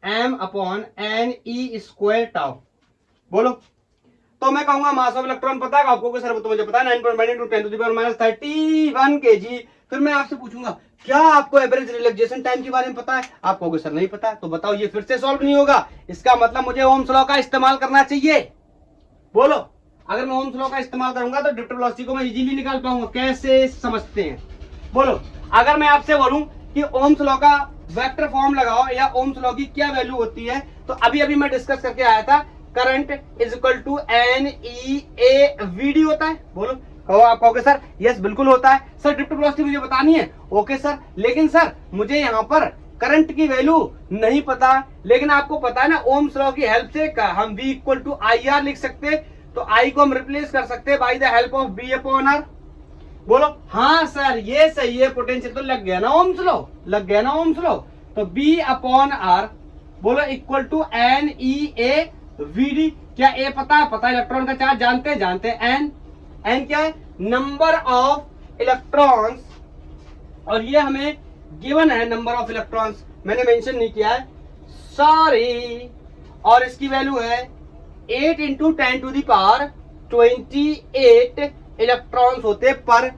m upon n e square tau. बोलो, तो मैं कहूंगा मास ऑफ इलेक्ट्रॉन पता है आपको? सर वो तो मुझे पता है 9.9 × 10⁻³ फिर मैं आपसे पूछूंगा क्या आपको एवरेज रिलैक्सेशन टाइम के बारे में पता है? आप कहोगे सर नहीं पता है। तो बताओ ये फिर से सॉल्व नहीं होगा। इसका मतलब मुझे ओम्स लॉ का इस्तेमाल करना चाहिए। बोलो, अगर मैं ओम्स लॉ का इस्तेमाल करूंगा तो ड्रिफ्ट वेलोसिटी को मैं इजीली निकाल पाऊंगा। कैसे समझते हैं? बोलो, अगर मैं आपसे बोलूं कि ओम्स लॉ का वेक्टर फॉर्म लगाओ या ओम्स लॉ की क्या वैल्यू होती है, तो अभी अभी मैं डिस्कस करके आया था, current is equal to n e A v d होता है। बोलो, कहो आप कहोगे सर यस बिल्कुल होता है। सर ड्रिफ्ट वेलोसिटी मुझे बतानी है, ओके सर, लेकिन सर मुझे यहाँ पर करंट की वैल्यू नहीं पता। लेकिन आपको पता है ना ओम्स लॉ की हेल्प से हम v equal to I R लिख सकते हैं, तो I को हम रिप्लेस कर सकते हैं by the help of B अपॉन R। बोलो हाँ सर ये सही है, पोटेंशियल तो लग गया ना ओम्स लॉ, लग गया ना ओम्स लॉ। तो B अपॉन R बोलो equal to n e A v d. क्या ए पता है? पता है। इलेक्ट्रॉन का चार्ज जानते हैं? जानते हैं। एन क्या है? नंबर ऑफ इलेक्ट्रॉन्स, और ये हमें गिवन है नंबर ऑफ इलेक्ट्रॉन्स, मैंने मेंशन नहीं किया है, सॉरी। और इसकी वैल्यू है 8 × 10⁻28 इलेक्ट्रॉन्स होते पर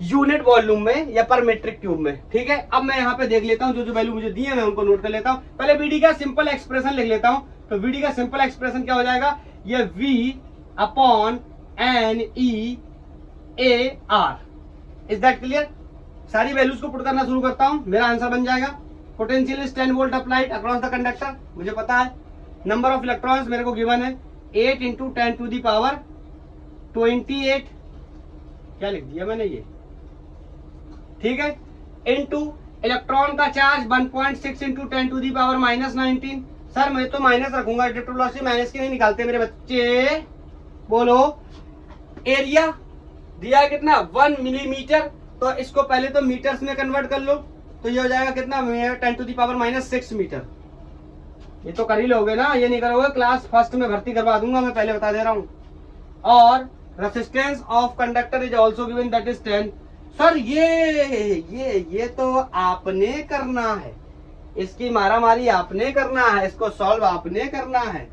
यूनिट वॉल्यूम में या पर मीट्रिक क्यूब में। ठीक है, अब मैं यहाँ पे देख लेता हूँ जो जो वैल्यू मुझे दी है मैं उनको नोट कर लेता हूँ। पहले वीडी का सिंपल एक्सप्रेशन लिख लेता हूँ। तो वीडी का सिंपल एक्सप्रेशन क्या हो जाएगा? ये v upon n e A R. Is that clear? सारी वैल्यूज को पुट करना शुरू करता हूँ, मेरा आंसर बन जाएगा potential is 10 volt applied across the conductor, मुझे पता है। नंबर ऑफ इलेक्ट्रॉन्स मेरे को गिवन है 8 × 10⁻28, क्या लिख दिया मैंने ये, ठीक है, इनटू इलेक्ट्रॉन का चार्ज 1.6 × 10⁻−19। सर मैं तो माइनस रखूंगा, ड्रिफ्ट वेलोसिटी माइनस की नहीं निकालते मेरे बच्चे। बोलो, एरिया दिया है कितना? 1 मिलीमीटर। तो इसको पहले तो मीटर्स में कन्वर्ट कर लो, तो ये हो जाएगा कितना? 10⁻6 मीटर। ये तो कर ही लोगे ना, ये नहीं करोगे क्लास फर्स्ट में भर्ती करवा दूंगा मैं, पहले बता दे रहा हूं। और resistance of conductor is also given that is 10। Sir ये तो आपने करना है, इसकी मारामारी आपने करना है, इसको सॉल्व आपने करना है।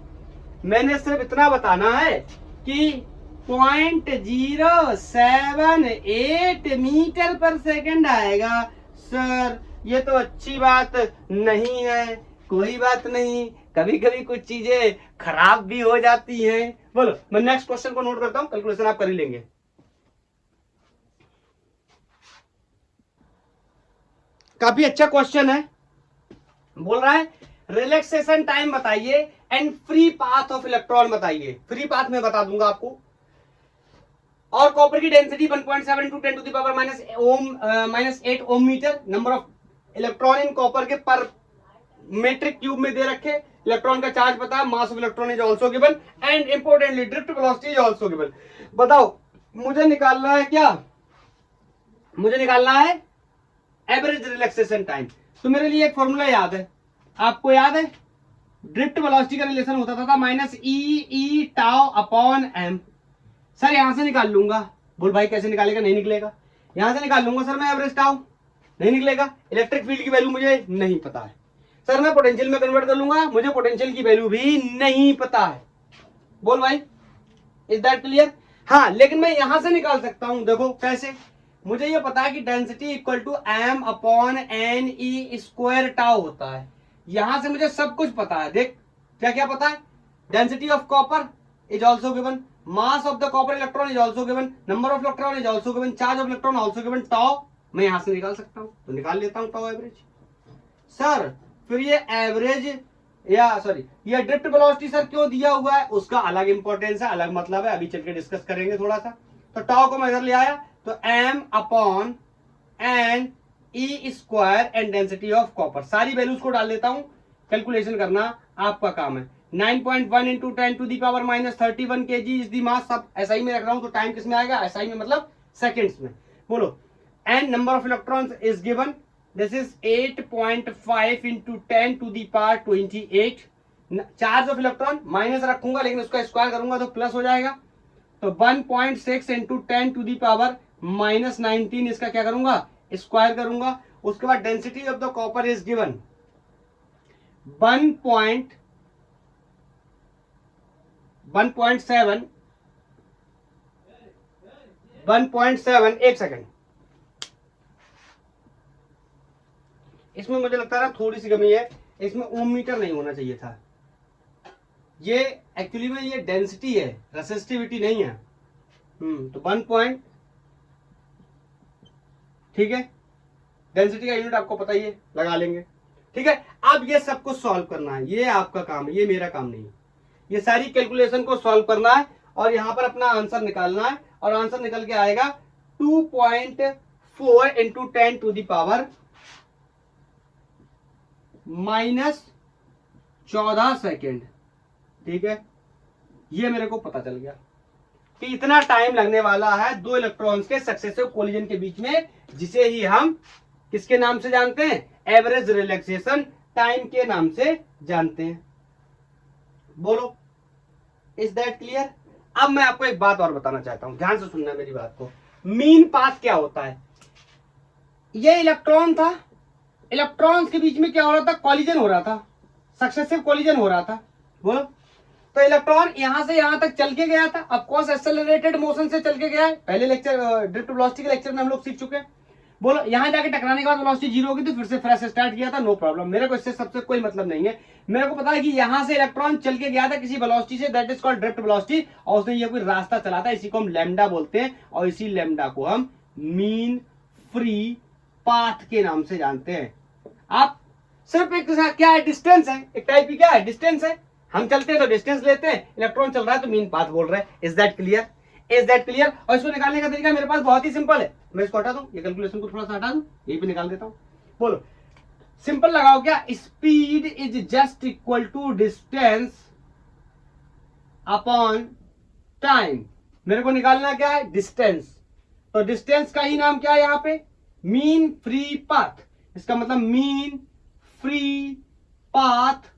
मैंने सिर्फ इतना बताना है कि 0.078 मीटर पर सेकंड आएगा। सर ये तो अच्छी बात नहीं है। कोई बात नहीं, कभी कभी कुछ चीजें खराब भी हो जाती हैं। बोलो, मैं नेक्स्ट क्वेश्चन को नोट करता हूं, कैलकुलेशन आप कर ही लेंगे। काफी अच्छा क्वेश्चन है। बोल रहा है रिलैक्सेशन टाइम बताइए and free path of electron बताइए। फ्री पाथ में बता दूंगा आपको। और कॉपर की density 1.7 into 10 to the power -8 ohm meter. Number of electron in copper के पर मेट्रिक क्यूब में दे रखे। इलेक्ट्रॉन का चार्ज पता है, mass of electron is also given and importantly drift velocity is also given. बताओ मुझे निकालना है क्या? मुझे निकालना है एवरेज रिलैक्सेशन टाइम। तो मेरे लिए एक फॉर्मूला याद है, आपको याद है? ड्रिफ्ट वेलोसिटी का रिलेशन होता था -e tau upon m। Sir यहां से निकाल लूंगा। बोल भाई कैसे निकालेगा? नहीं निकलेगा। यहां से निकाल लूंगा सर मैं एवरेज टाउ, नहीं निकलेगा। इलेक्ट्रिक फील्ड की वैल्यू मुझे नहीं पता है। सर मैं पोटेंशियल में कन्वर्ट कर लूंगा, मुझे पोटेंशियल की वैल्यू भी नहीं पता है। बोल भाई, इज दैट क्लियर? हाँ, लेकिन मैं यहां से निकाल सकता हूं। देखो कैसे, मुझे ये पता है कि density equal to m upon n e square tau होता है। यहां से मुझे सब कुछ पता है। देख क्या क्या पता है? Density of copper is also given, mass of the copper electron is also given, number of electron is also given, charge of electron also given, tau मैं यहां से निकाल सकता हूं, तो निकाल लेता हूं टाउ एवरेज। सर फिर ये एवरेज ये ड्रिफ्ट वेलोसिटी सर क्यों दिया हुआ है, उसका अलग इंपॉर्टेंस है, अलग मतलब है, अभी चल के डिस्कस करेंगे थोड़ा सा। तो टाउ को मैं इधर ले आया, तो m upon n e square and density of copper, सारी वैल्यूज को डाल देता हूं। कैलकुलेशन करना आपका काम है। 9.1 into 10 to the power -31 kg is the mass. सब एसआई में रख रहा हूं तो टाइम किस में आएगा? एसआई में मतलब सेकंड्स में। बोलो, and number of electrons is given, this is 8.5 into 10 to the power 28। Charge of electron minus रखूंगा लेकिन उसका स्क्वायर करूंगा तो प्लस हो जाएगा। तो 1.6 इंटू 10 टू दी पावर -19 इसका क्या करूंगा? स्क्वायर करूंगा। उसके बाद density of the copper is given 1.7। एक सेकंड, इसमें मुझे लगता है थोड़ी सी कमी है, इसमें ओम मीटर नहीं होना चाहिए था। ये एक्चुअली में ये डेंसिटी है, रेसिस्टिविटी नहीं है। तो 1 ठीक है, डेंसिटी का यूनिट आपको पता ही है, लगा लेंगे। ठीक है, अब ये सब कुछ सॉल्व करना है, ये आपका काम है, ये मेरा काम नहीं है। ये सारी कैलकुलेशन को सॉल्व करना है और यहां पर अपना आंसर निकालना है, और आंसर निकल के आएगा 2.4 into 10 to the power -14 second. ठीक है, ये मेरे को पता चल गया कि इतना टाइम लगने वाला है दो इलेक्ट्रॉन्स के सक्सेसिव कोलिजन के बीच में, जिसे ही हम किसके नाम से जानते हैं? एवरेज रिलैक्सेशन टाइम के नाम से जानते हैं। बोलो, इज दैट क्लियर? अब मैं आपको एक बात और बताना चाहता हूं, ध्यान से सुनना मेरी बात को। मीन पाथ क्या होता है? ये इलेक्ट्रॉन था, इलेक्ट्रॉन्स के बीच में क्या हो रहा था? कॉलिजन हो रहा था, सक्सेसिव कॉलिजन हो रहा था। बोलो, तो इलेक्ट्रॉन यहां से यहां तक चल के गया था, ऑफ कोर्स एक्सेलरेटेड मोशन से चल के गया है। पहले लेक्चर ड्रिफ्ट वेलोसिटी के लेक्चर में हम लोग सीख चुके हैं। बोलो, यहां जाके टकराने के बाद वेलोसिटी 0 होगी, तो फिर से फ्रेश स्टार्ट किया था, नो प्रॉब्लम। मेरे को इससे सबसे कोई मतलब नहीं है। मेरे को पता है कि यहां से इलेक्ट्रॉन चल के गया था किसी वेलोसिटी से, that is called drift velocity, और उसने ये कोई रास्ता चला था, इसी को हम लैम्डा बोलते हैं, और इसी लैम्डा को हम मीन फ्री पाथ के नाम से जानते हैं। आप सिर्फ एक क्या है? डिस्टेंस है, एक टाइप की क्या है? डिस्टेंस है। हम चलते हैं तो डिस्टेंस लेते हैं, इलेक्ट्रॉन चल रहा है तो मीन पाथ बोल रहे हैं। Is that clear? Is that clear? और इसको निकालने का तरीका मेरे पास बहुत ही सिंपल है। मैं इसको हटा दूं, ये कैलकुलेशन को थोड़ा सा हटा दूं, यहीं पे निकाल देता हूं। बोलो, सिंपल लगाओ क्या? Speed is just equal to distance upon time. मेरे को निकालना क्या है? डिस्टेंस। तो डिस्टेंस का ही नाम क्या है यहां पे? Mean free path. इसका मतलब मीन फ्री पाथ,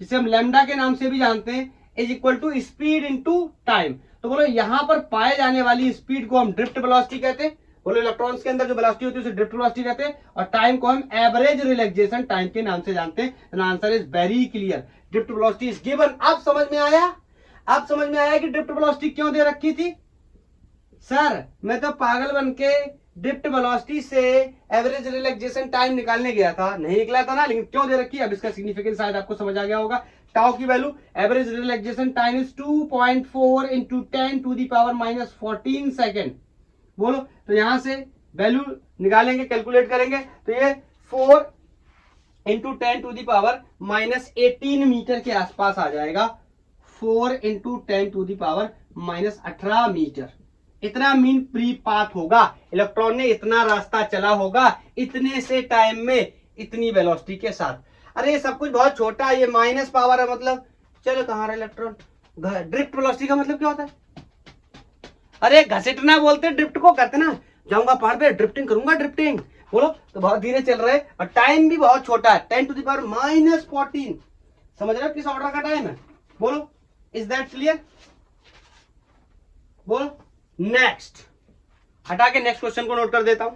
जिसे हम लैम्डा के नाम से भी जानते हैं, is equal to speed into time. तो बोलो यहां पर पाए जाने वाली स्पीड को हम ड्रिफ्ट वेलोसिटी कहते हैं। बोलो इलेक्ट्रॉन्स के अंदर जो वेलोसिटी होती है उसे ड्रिफ्ट वेलोसिटी कहते हैं, और टाइम को हम एवरेज रिलैक्सेशन टाइम के नाम से जानते हैं। Answer is very clear, drift velocity is given. अब समझ में आया, अब समझ में आया कि ड्रिफ्ट वेलोसिटी क्यों दे रखी थी। सर मैं तो पागल बन के ड्रिफ्ट वेलोसिटी से एवरेज रिलैक्सेशन टाइम निकालने गया था, नहीं निकला था ना, लेकिन क्यों दे रखी है अब इसका सिग्निफिकेंस शायद आपको समझ आ गया होगा। टाउ की value average relaxation time is 2.4 into 10 to the power minus 14 second. बोलो तो यहां से वैल्यू निकालेंगे, कैलकुलेट करेंगे, तो ये 4 into 10 to the power minus 18 metre के आसपास आ जाएगा। 4 into 10 to the power minus 18 metre, इतना मीन प्री पाथ होगा, इलेक्ट्रॉन ने इतना रास्ता चला होगा इतने से टाइम में इतनी वेलोसिटी के साथ। अरे ये सब कुछ बहुत छोटा है, ये माइनस पावर है, मतलब चलो कहां रहा इलेक्ट्रॉन। ड्रिफ्ट वेलोसिटी का मतलब क्या होता है? अरे घसीटना बोलते ड्रिफ्ट को, करते ना, जाऊंगा पहाड़ पे ड्रिफ्टिंग करूंगा, ड्रिफ्टिंग बोलो तो बहुत धीरे चल रहे हैं और टाइम भी बहुत छोटा है, 10 टू द पावर माइनस 14। समझ रहे हो किस ऑर्डर का टाइम है? बोलो इज दैट क्लियर? बोलो नेक्स्ट, हटा के नेक्स्ट क्वेश्चन को नोट कर देता हूं।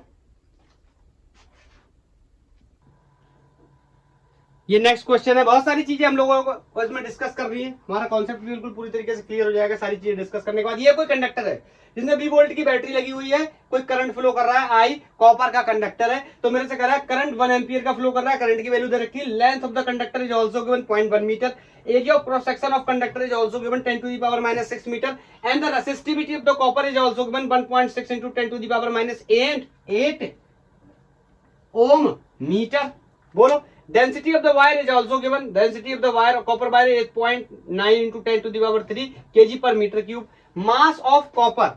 ये नेक्स्ट क्वेश्चन है, बहुत सारी चीजें हम लोगों को इसमें डिस्कस कर रही है, हमारा कॉन्सेप्ट बिल्कुल पूरी तरीके से क्लियर हो जाएगा सारी चीजें डिस्कस करने के बाद। ये कोई कंडक्टर है जिसमें 20 वोल्ट की बैटरी लगी हुई है, कोई करंट फ्लो कर रहा है आई, कॉपर का कंडक्टर है, तो मेरे से कह रहा है करंट 1 एम्पियर का फ्लो कर रहा है, करंट की वैल्यू दे रखी है, length of the conductor is also given 0.1 metre, area of cross section of conductor is also given 10 to the power minus 6 metre, and the resistivity of the copper is also given 1.6 into 10 to the power minus 8 ohm metre. बोलो density of the wire is also given, density of the wire of copper wire is 0.9 into 10 to the power 3 kg per meter cube, mass of copper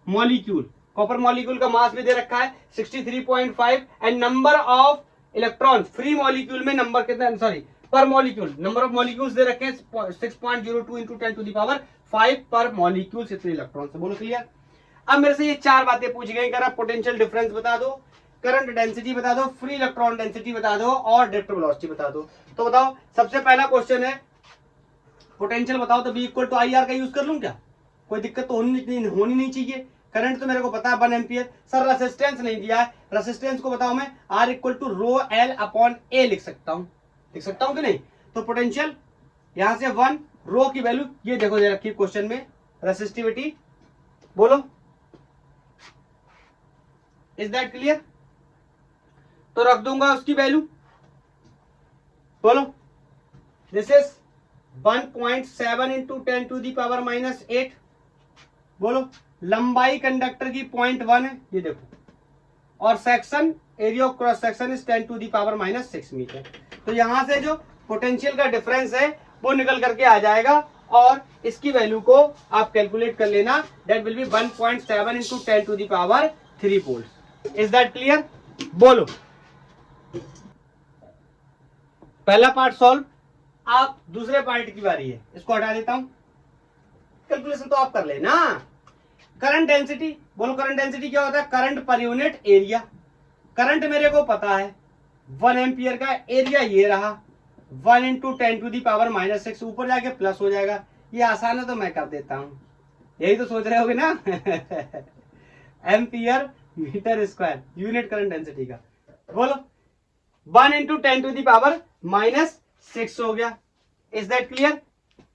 molecule, copper molecule का mass भी दे रखा है 63.5, and number of electrons free molecule में number कितना, sorry per molecule number of molecules दे रखे हैं 6.02 into 10 to the power 5 पर molecules इतने इलेक्ट्रॉन से। बोलो क्लियर? अब मेरे से ये चार बातें पूछ गई, कह रहा पोटेंशियल डिफरेंस बता दो, करंट डेंसिटी बता दो, फ्री इलेक्ट्रॉन डेंसिटी बता दो और ड्रिफ्ट वेलोसिटी बता दो। तो बताओ सबसे पहला क्वेश्चन है पोटेंशियल बताओ, तो V equal to I R का यूज कर लूं क्या? कोई दिक्कत तो होनी नहीं चाहिए। करंट तो मेरे को पता है 1 एम्पियर। सर रेसिस्टेंस नहीं दिया है, रेसिस्टेंस को बताओ मैं R equal to rho L upon A लिख सकता हूं कि नहीं? तो पोटेंशियल यहां से 1, रो की वैल्यू ये देखो दे रखी क्वेश्चन में, रेसिस्टिविटी। बोलो इज दैट क्लियर? तो रख दूंगा उसकी वैल्यू। बोलो this is 1.7 into 10 to the power minus 8। बोलो लंबाई कंडक्टर की 0.1 है, ये देखो, और section area of cross section is 10 to the power minus 6 metre. तो यहां से जो पोटेंशियल का डिफरेंस है वो निकल करके आ जाएगा, और इसकी वैल्यू को आप कैलकुलेट कर लेना, that will be 1.7 into 10 to the power 3 volt. Is that clear? बोलो पहला पार्ट सॉल्व। आप दूसरे पार्ट की बारी है, इसको हटा देता हूं, कैलकुलेशन तो आप कर लेना। करंट डेंसिटी, बोलो करंट डेंसिटी क्या होता है? Current per unit area. Current मेरे को पता है 1 एम्पियर का, एरिया ये रहा 1 into 10 to the power minus 6, ऊपर जाके प्लस हो जाएगा, ये आसान है तो मैं कर देता हूं, यही तो सोच रहे होगे ना ampere metre square unit current density का। बोलो 1 into 10 to the power minus 6 हो गया। Is that clear?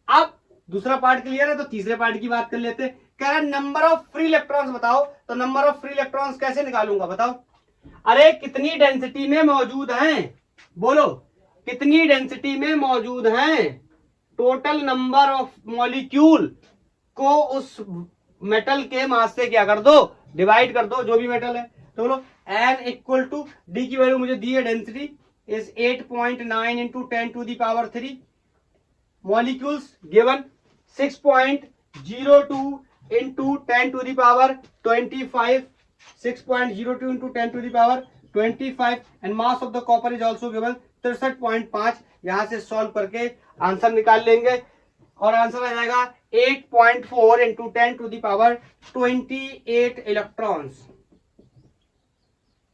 अब दूसरा पार्ट क्लियर है तो तीसरे पार्ट की बात कर लेते हैं। कह रहा नंबर ऑफ फ्री इलेक्ट्रॉन्स बताओ, तो नंबर ऑफ फ्री इलेक्ट्रॉन्स कैसे निकालूंगा बताओ? अरे कितनी डेंसिटी में मौजूद हैं, बोलो कितनी डेंसिटी में मौजूद हैं, टोटल नंबर ऑफ मॉलिक्यूल को उस मेटल के मास से क्या कर दो, डिवाइड कर दो, जो भी मेटल है। तो बोलो एन इक्वल टू डी की वैल्यू मुझे दी है, density is 8.9 into 10 to the power 3, molecules given 6.02 into 10 to the power 25, 6.02 into 10 to the power 25, and mass of the copper is also given 63.5। यहां से सॉल्व करके आंसर निकाल लेंगे, और आंसर आ जाएगा 8.4 into 10 to the power 28 electrons.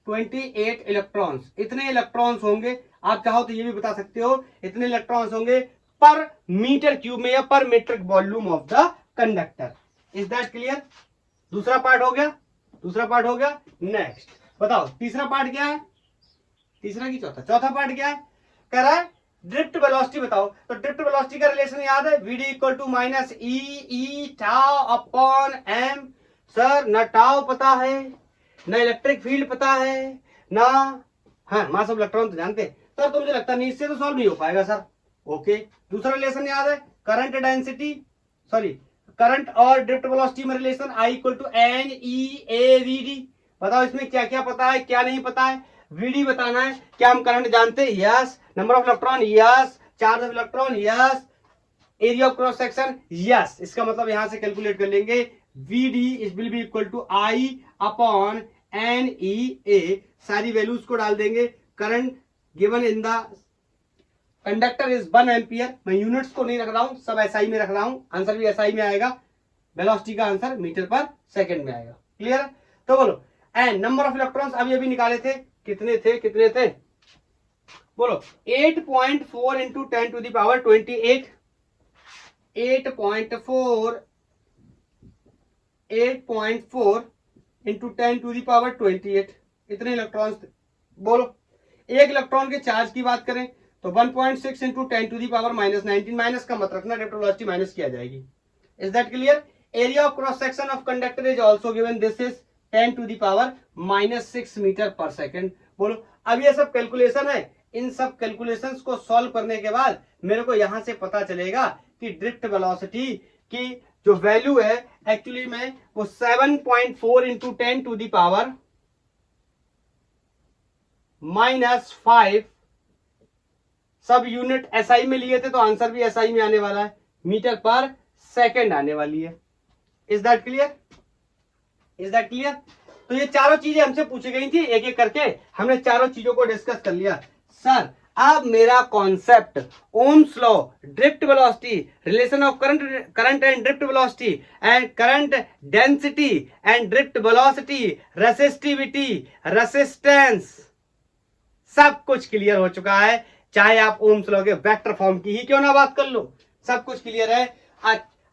28 electrons, इतने electrons होंगे। आप चाहो तो ये भी बता सकते हो इतने इलेक्ट्रॉन्स होंगे पर मीटर क्यूब में या पर metric volume of the conductor. Is that clear? दूसरा पार्ट हो गया, दूसरा पार्ट हो गया। नेक्स्ट बताओ तीसरा पार्ट क्या है, तीसरा की चौथा, चौथा पार्ट क्या है, कह रहा है ड्रिफ्ट वेलोसिटी बताओ। तो ड्रिफ्ट वेलोसिटी का रिलेशन याद है, v d equal to minus e tau upon m. Sir ना टाउ पता है, ना इलेक्ट्रिक फील्ड पता है, ना हाँ मास ऑफ इलेक्ट्रॉन तो जानते हैं सर, तो मुझे लगता नहीं इससे तो सॉल्व नहीं हो पाएगा सर। ओके, दूसरा रिलेशन याद है, करंट डेंसिटी सॉरी करंट और ड्रिफ्ट वेलोसिटी में relation I equal to n e A v d. बताओ इसमें क्या क्या पता है क्या नहीं पता है, वीडी बताना है। क्या हम करंट जानते हैं? Yes. Number of electron? Yes. Charge of electron? Yes. Area of cross section? Yes. इसका मतलब यहां से कैलकुलेट कर लेंगे, VD is will be equal to I upon n e A, सारी वैल्यूज को डाल देंगे। Current given in the conductor is 1 ampere. मैं यूनिट्स को नहीं रख रहा हूं, सब एसआई में रख रहा हूं, आंसर भी एसआई में आएगा, वेलोसिटी का आंसर मीटर पर सेकंड में आएगा। क्लियर है? तो बोलो एंड नंबर ऑफ इलेक्ट्रॉन्स अभी अभी निकाले थे, कितने थे कितने थे बोलो? 8.4 into 10 to the power 28, 8.4 into 10 to the power 28, इतने इलेक्ट्रॉन्स थे। बोलो एक इलेक्ट्रॉन के चार्ज की बात करें तो 1.6 into 10 to the power minus 19, minus का मत रखना, ड्रिफ्ट वेलोसिटी माइनस किया जाएगी। Is that clear? Area of cross section of conductor is also given, this is 10 to the power minus 6 metre per second. बोलो अब ये सब कैलकुलेशन है, इन सब कैलकुलेशंस को सॉल्व करने के बाद मेरे को यहां से पता चलेगा कि ड्रिफ्ट वेलोसिटी की जो वैल्यू है एक्चुअली में वो 7.4 into 10 to the power minus 5, सब यूनिट एसआई में लिए थे तो आंसर भी एसआई में आने वाला है, मीटर पर सेकेंड आने वाली है। Is that clear? Is that clear? तो ये चारों चीजें हमसे पूछी गई थी, एक एक करके हमने चारों चीजों को डिस्कस कर लिया। सर अब मेरा concept Ohm's law, drift velocity, relation of current and drift velocity and current density and drift velocity, resistivity, resistance, सब कुछ क्लियर हो चुका है। चाहे आप ओम्स लॉ के वेक्टर फॉर्म की ही क्यों ना बात कर लो, सब कुछ क्लियर है।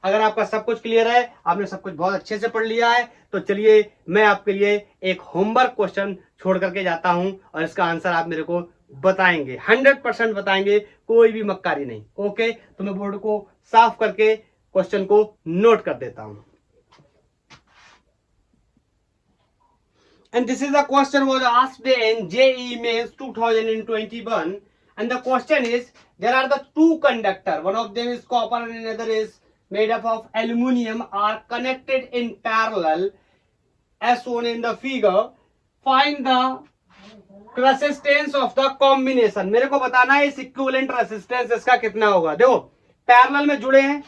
अगर आपका सब कुछ क्लियर है, आपने सब कुछ बहुत अच्छे से पढ़ लिया है, तो चलिए मैं आपके लिए एक होमवर्क क्वेश्चन छोड़ करके जाता हूं और इसका आंसर आप मेरे को बताएंगे, 100% बताएंगे, कोई भी मक्कारी नहीं। ओके, तो मैं बोर्ड को साफ करके क्वेश्चन को नोट कर देता हूं। And this is the question was asked in JEE Mains 2021, and the question is there are the two conductor, one of them is copper and another is made up of aluminium, are connected in parallel as shown in the figure. Find the resistance of the combination. मेरे को बताना है इस equivalent resistance इसका कितना होगा। देखो parallel में जुड़े हैं,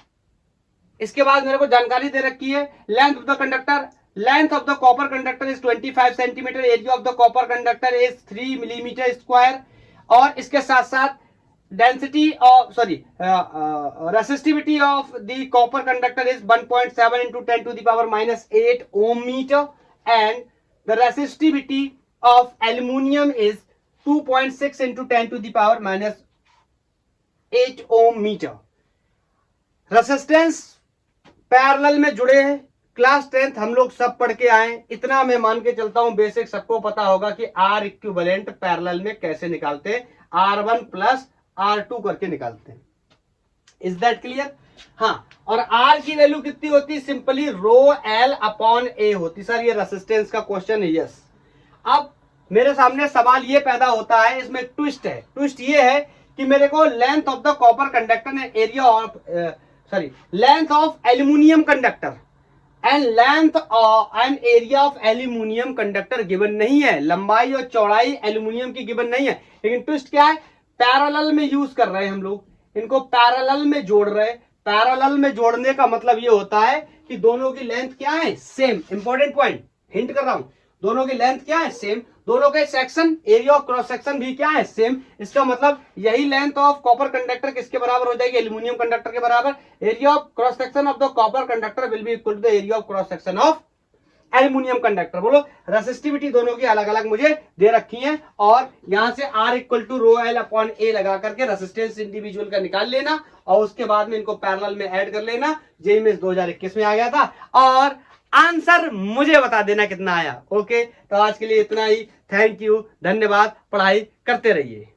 इसके बाद मेरे को जानकारी दे रखी है length of the conductor, length of the copper conductor is 25 centimetre, area of the copper conductor is 3 millimetre square, और इसके साथ साथ density of resistivity of the copper conductor is 1.7 into 10 to the power minus 8 ohm metre, and the resistivity of aluminium is 2.6 into 10 to the power minus 8 ohm metre. Resistance parallel में जुड़े हैं, class 10th हम लोग सब पढ़ के आए, इतना मैं मान के चलता हूं बेसिक सबको पता होगा कि आर इक्विवेलेंट पैरेलल में कैसे निकालते हैं, R1 प्लस R2 करके निकालते हैं। Is that clear? हाँ, और R की वैल्यू कितनी होती? Simply rho L upon A होती। सर ये रेसिस्टेंस का क्वेश्चन है, यस। अब मेरे सामने सवाल ये पैदा होता है, इसमें ट्विस्ट है, ट्विस्ट ये है कि मेरे को length of the copper conductor and area of length of aluminium conductor and length and area of aluminium conductor given नहीं है, लंबाई और चौड़ाई एल्यूमिनियम की गिवन नहीं है। लेकिन ट्विस्ट क्या है, पैरेलल में यूज कर रहे हैं हम लोग, इनको पैरेलल में जोड़ रहे हैं। पैरेलल में जोड़ने का मतलब ये होता है कि दोनों की लेंथ क्या है? सेम। इंपॉर्टेंट पॉइंट हिंट कर रहा हूं, दोनों की लेंथ क्या है? सेम। दोनों के section, area of cross section भी क्या है? सेम। इसका मतलब यही लेंथ ऑफ कॉपर कंडक्टर किसके बराबर हो जाएगी? एल्यूमिनियम कंडक्टर के बराबर। Area of cross section of the copper conductor will be equal to the area of cross section of aluminium conductor. बोलो रेसिस्टिविटी दोनों की अलग अलग मुझे दे रखी है, और यहां से R equal to rho L upon A लगा करके रेसिस्टेंस इंडिविजुअल का निकाल लेना, और उसके बाद में इनको पैरेलल में ऐड कर लेना। जेईई में 2021 में आ गया था, और आंसर मुझे बता देना कितना आया। ओके, तो आज के लिए इतना ही। थैंक यू, धन्यवाद, पढ़ाई करते रहिए।